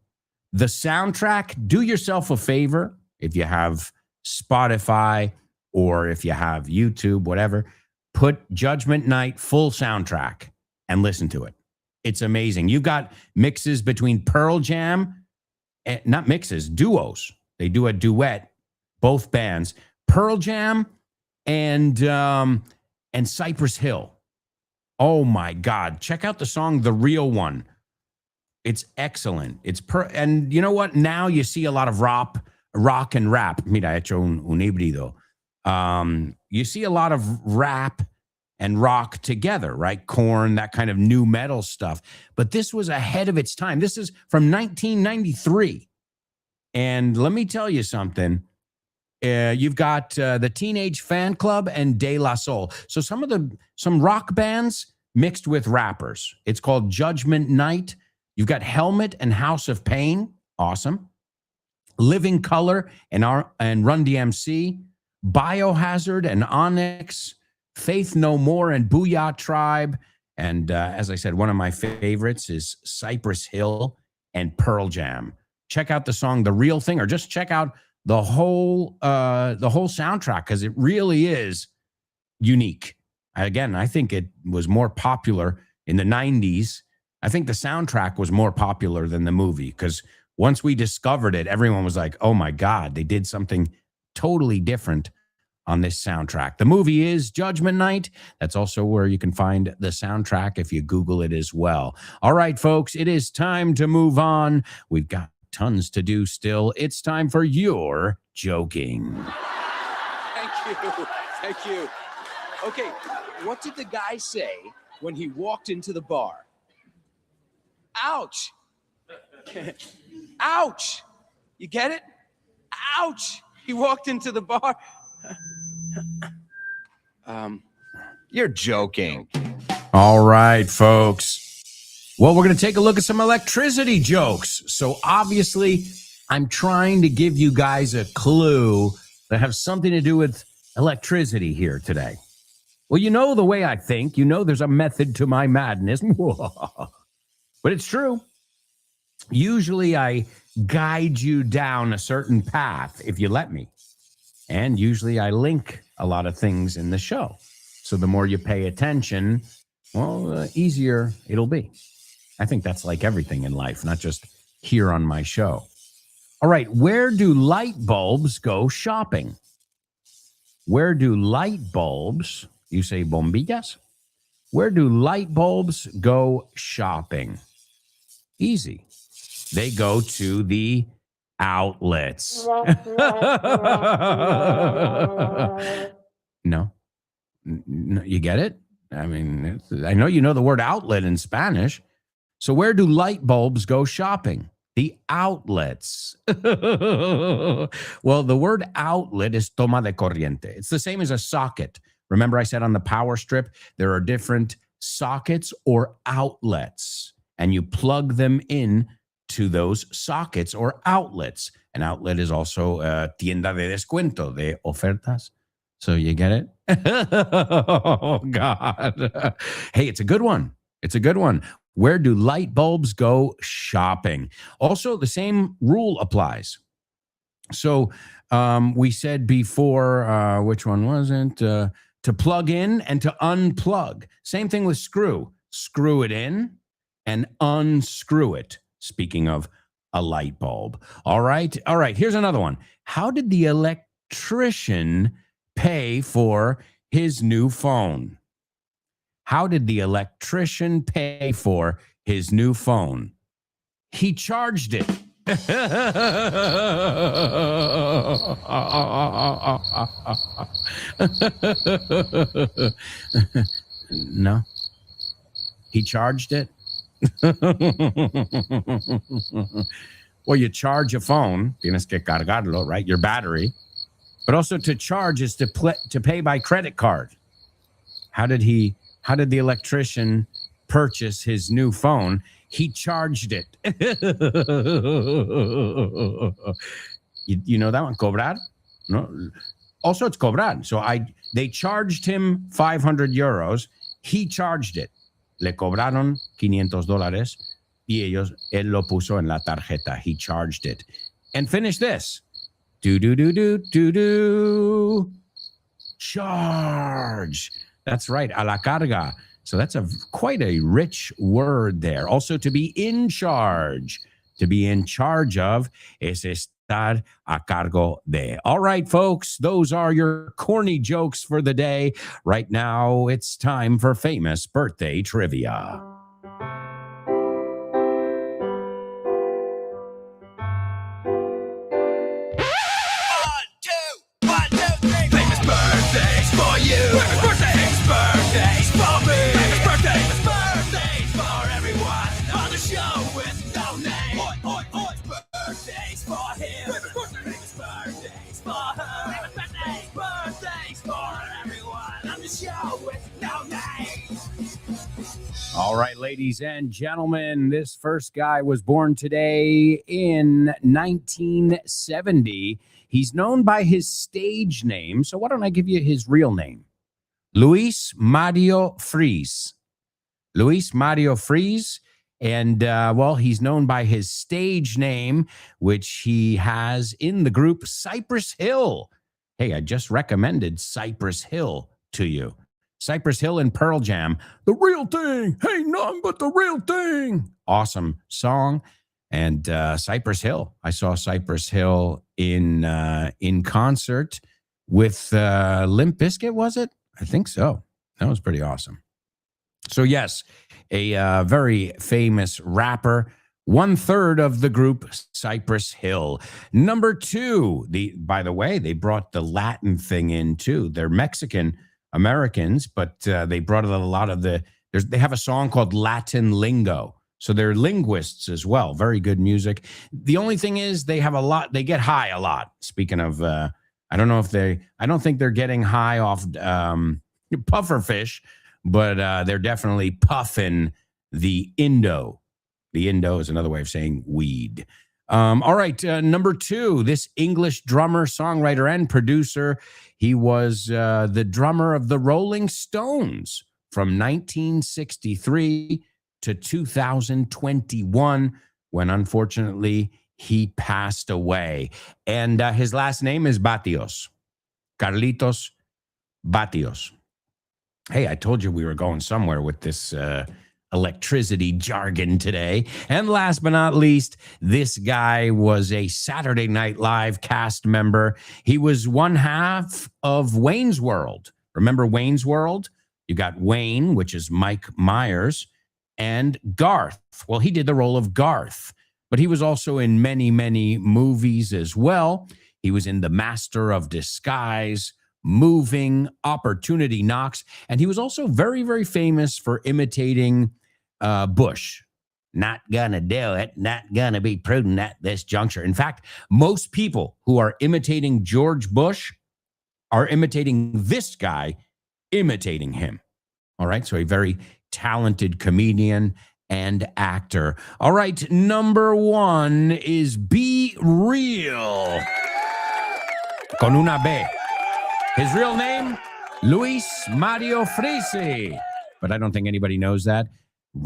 the soundtrack, do yourself a favor if you have Spotify or if you have YouTube, whatever, put Judgment Night full soundtrack and listen to it. It's amazing. You've got mixes between Pearl Jam, not mixes, duos. They do a duet, both bands, Pearl Jam and Cypress Hill. Oh my God. Check out the song, The Real One. It's excellent. And you know what? Now you see a lot of rock and rap. Mira, he hecho un híbrido. You see a lot of rap and rock together, right? Korn, that kind of new metal stuff. But this was ahead of its time. This is from 1993. And let me tell you something. You've got the Teenage Fan Club and De La Soul. So some rock bands mixed with rappers. It's called Judgment Night. You've got Helmet and House of Pain. Awesome. Living Color and Run DMC. Biohazard and Onyx. Faith No More and Booyah Tribe. And as I said, one of my favorites is Cypress Hill and Pearl Jam. Check out the song The Real Thing, or just check out the whole soundtrack, because it really is unique. Again, I think it was more popular in the 90s. I think the soundtrack was more popular than the movie, because once we discovered it, everyone was like, oh my God, they did something totally different on this soundtrack. The movie is Judgment Night. That's also where you can find the soundtrack if you Google it as well. All right, folks, it is time to move on. We've got tons to do still. It's time for your joking. Thank you. Okay, what did the guy say when he walked into the bar? Ouch. Ouch. You get it? Ouch. He walked into the bar. You're joking. All right, folks. Well, we're going to take a look at some electricity jokes. So obviously, I'm trying to give you guys a clue that have something to do with electricity here today. Well, you know the way I think. You know there's a method to my madness. But it's true. Usually I guide you down a certain path if you let me. And usually I link a lot of things in the show. So the more you pay attention, well, the easier it'll be. I think that's like everything in life, not just here on my show. All right, where do light bulbs go shopping? Where do light bulbs, you say bombillas? Where do light bulbs go shopping? Easy. They go to the outlets. No. No, you get it? I mean, I know you know the word outlet in Spanish. So where do light bulbs go shopping? The outlets. Well, the word outlet is toma de corriente. It's the same as a socket. Remember I said on the power strip, there are different sockets or outlets, and you plug them in to those sockets or outlets. An outlet is also tienda de descuento, de ofertas. So you get it? Oh, God. Hey, it's a good one. It's a good one. Where do light bulbs go shopping? Also, the same rule applies. So we said before, which one wasn't? To plug in and to unplug. Same thing with screw. Screw it in and unscrew it. Speaking of a light bulb. All right. All right. Here's another one. How did the electrician pay for his new phone? How did the electrician pay for his new phone? He charged it. No. He charged it. Well, you charge a phone, tienes que cargarlo, right? Your battery. But also to charge is to pay by credit card. How did the electrician purchase his new phone? He charged it. You know that one? Cobrar? No. Also, it's cobrar. So they charged him 500 euros. He charged it. Le cobraron $500 y él lo puso en la tarjeta. He charged it. And finish this. Do. Charge. That's right. A la carga. So that's quite a rich word there. Also, to be in charge. To be in charge of es estar a cargo de. All right, folks, those are your corny jokes for the day. Right now, it's time for famous birthday trivia. All right, ladies and gentlemen, this first guy was born today in 1970. He's known by his stage name, so why don't I give you his real name? Luis Mario Friis. Luis Mario Friis. And, well, he's known by his stage name, which he has in the group Cypress Hill. Hey, I just recommended Cypress Hill to you. Cypress Hill and Pearl Jam, The Real Thing. Hey, none but the real thing. Awesome song. And Cypress Hill. I saw Cypress Hill in concert with Limp Bizkit, was it? I think so. That was pretty awesome. So, yes, a very famous rapper. 1/3 of the group Cypress Hill. Number 2, by the way, they brought the Latin thing in too. They're Mexican Americans, but they brought a lot of they have a song called Latin Lingo. So they're linguists as well. Very good music. The only thing is they get high a lot. Speaking of, I don't think they're getting high off puffer fish, but they're definitely puffing the Indo. The Indo is another way of saying weed. All right, number 2, this English drummer, songwriter, and producer. He was the drummer of the Rolling Stones from 1963 to 2021, when unfortunately he passed away. And his last name is Batios, Carlitos Batios. Hey, I told you we were going somewhere with this electricity jargon today. And last but not least, this guy was a Saturday Night Live cast member. He was one half of Wayne's World. Remember Wayne's World? You got Wayne, which is Mike Myers, and Garth. Well, he did the role of Garth, but he was also in many, many movies as well. He was in The Master of Disguise, Moving, Opportunity Knocks, and he was also very, very famous for imitating Bush. Not gonna do it, not gonna be prudent at this juncture. In fact, most people who are imitating George Bush are imitating this guy, imitating him. All right, so a very talented comedian and actor. All right, number one is Be Real. Con una B. His real name, Luis Mario Frisi. But I don't think anybody knows that.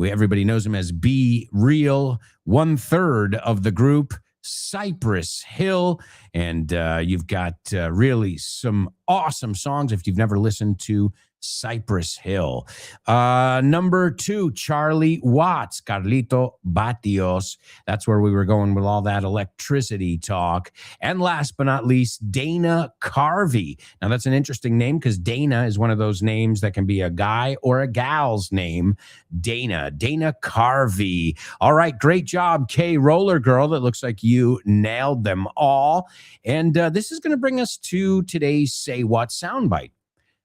Everybody knows him as Be Real, 1/3 of the group, Cypress Hill. And you've got really some awesome songs if you've never listened to Cypress Hill. Number two, Charlie Watts, Carlito Batios. That's where we were going with all that electricity talk. And last but not least, Dana Carvey. Now, that's an interesting name because Dana is one of those names that can be a guy or a gal's name. Dana Carvey. All right, great job, K Roller Girl. That looks like you nailed them all. And this is going to bring us to today's Say What soundbite.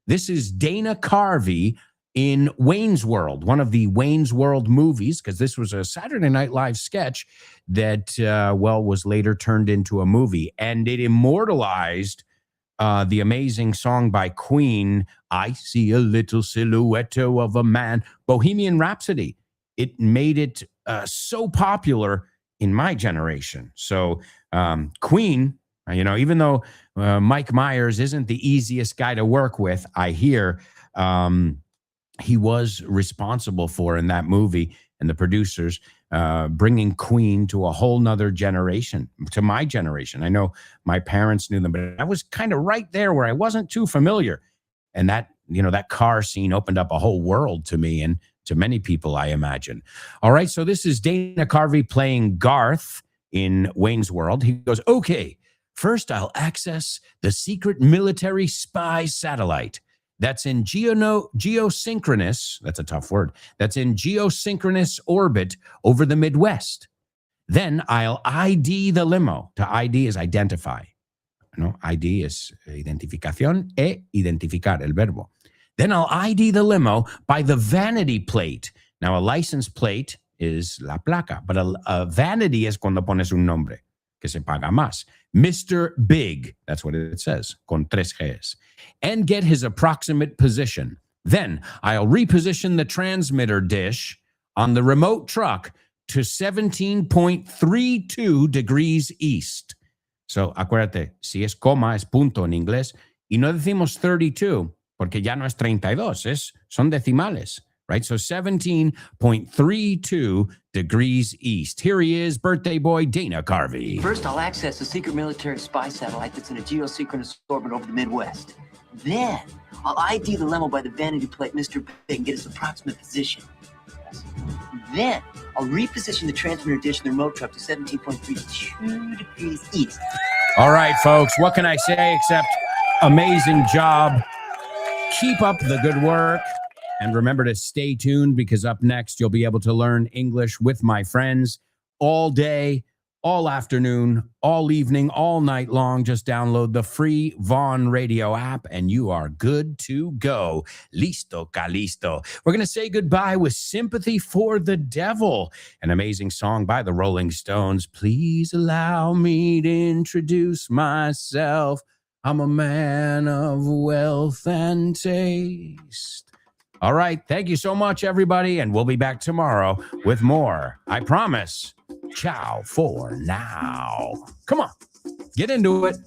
This is Dana Carvey in Wayne's World, one of the Wayne's World movies, because this was a Saturday Night Live sketch that, was later turned into a movie. And it immortalized the amazing song by Queen, I See a Little Silhouette of a Man, Bohemian Rhapsody. It made it so popular in my generation. So Queen, even though Mike Myers isn't the easiest guy to work with, I hear he was responsible for in that movie and the producers bringing Queen to a whole nother generation, to my generation. I know my parents knew them, but I was kind of right there where I wasn't too familiar. And that car scene opened up a whole world to me and to many people, I imagine. All right, so this is Dana Carvey playing Garth in Wayne's World. He goes, okay, first I'll access the secret military spy satellite that's in geosynchronous, that's a tough word, that's in geosynchronous orbit over the Midwest. Then I'll ID the limo. To ID is identify. ID is identificación e identificar, el verbo. Then I'll ID the limo by the vanity plate. Now, a license plate is la placa, but a vanity is cuando pones un nombre, que se paga más. Mr. Big, that's what it says, con 3 Gs. And get his approximate position. Then I'll reposition the transmitter dish on the remote truck to 17.32 degrees east. So, acuérdate, si es coma, es punto en inglés. Y no decimos 32, porque ya no es 32, son decimales, right? So 17.32 degrees east. Here he is, birthday boy Dana Carvey. First, I'll access a secret military spy satellite that's in a geosynchronous orbit over the Midwest. Then, I'll ID the limo by the vanity plate Mr. Big and get his approximate position. Then, I'll reposition the transmitter dish in the remote truck to 17.32 degrees east. All right, folks, what can I say except amazing job. Keep up the good work. And remember to stay tuned because up next, you'll be able to learn English with my friends all day, all afternoon, all evening, all night long. Just download the free Vaughn Radio app and you are good to go. Listo, Calisto. We're going to say goodbye with Sympathy for the Devil, an amazing song by the Rolling Stones. Please allow me to introduce myself. I'm a man of wealth and taste. All right. Thank you so much, everybody. And we'll be back tomorrow with more. I promise. Ciao for now. Come on. Get into it.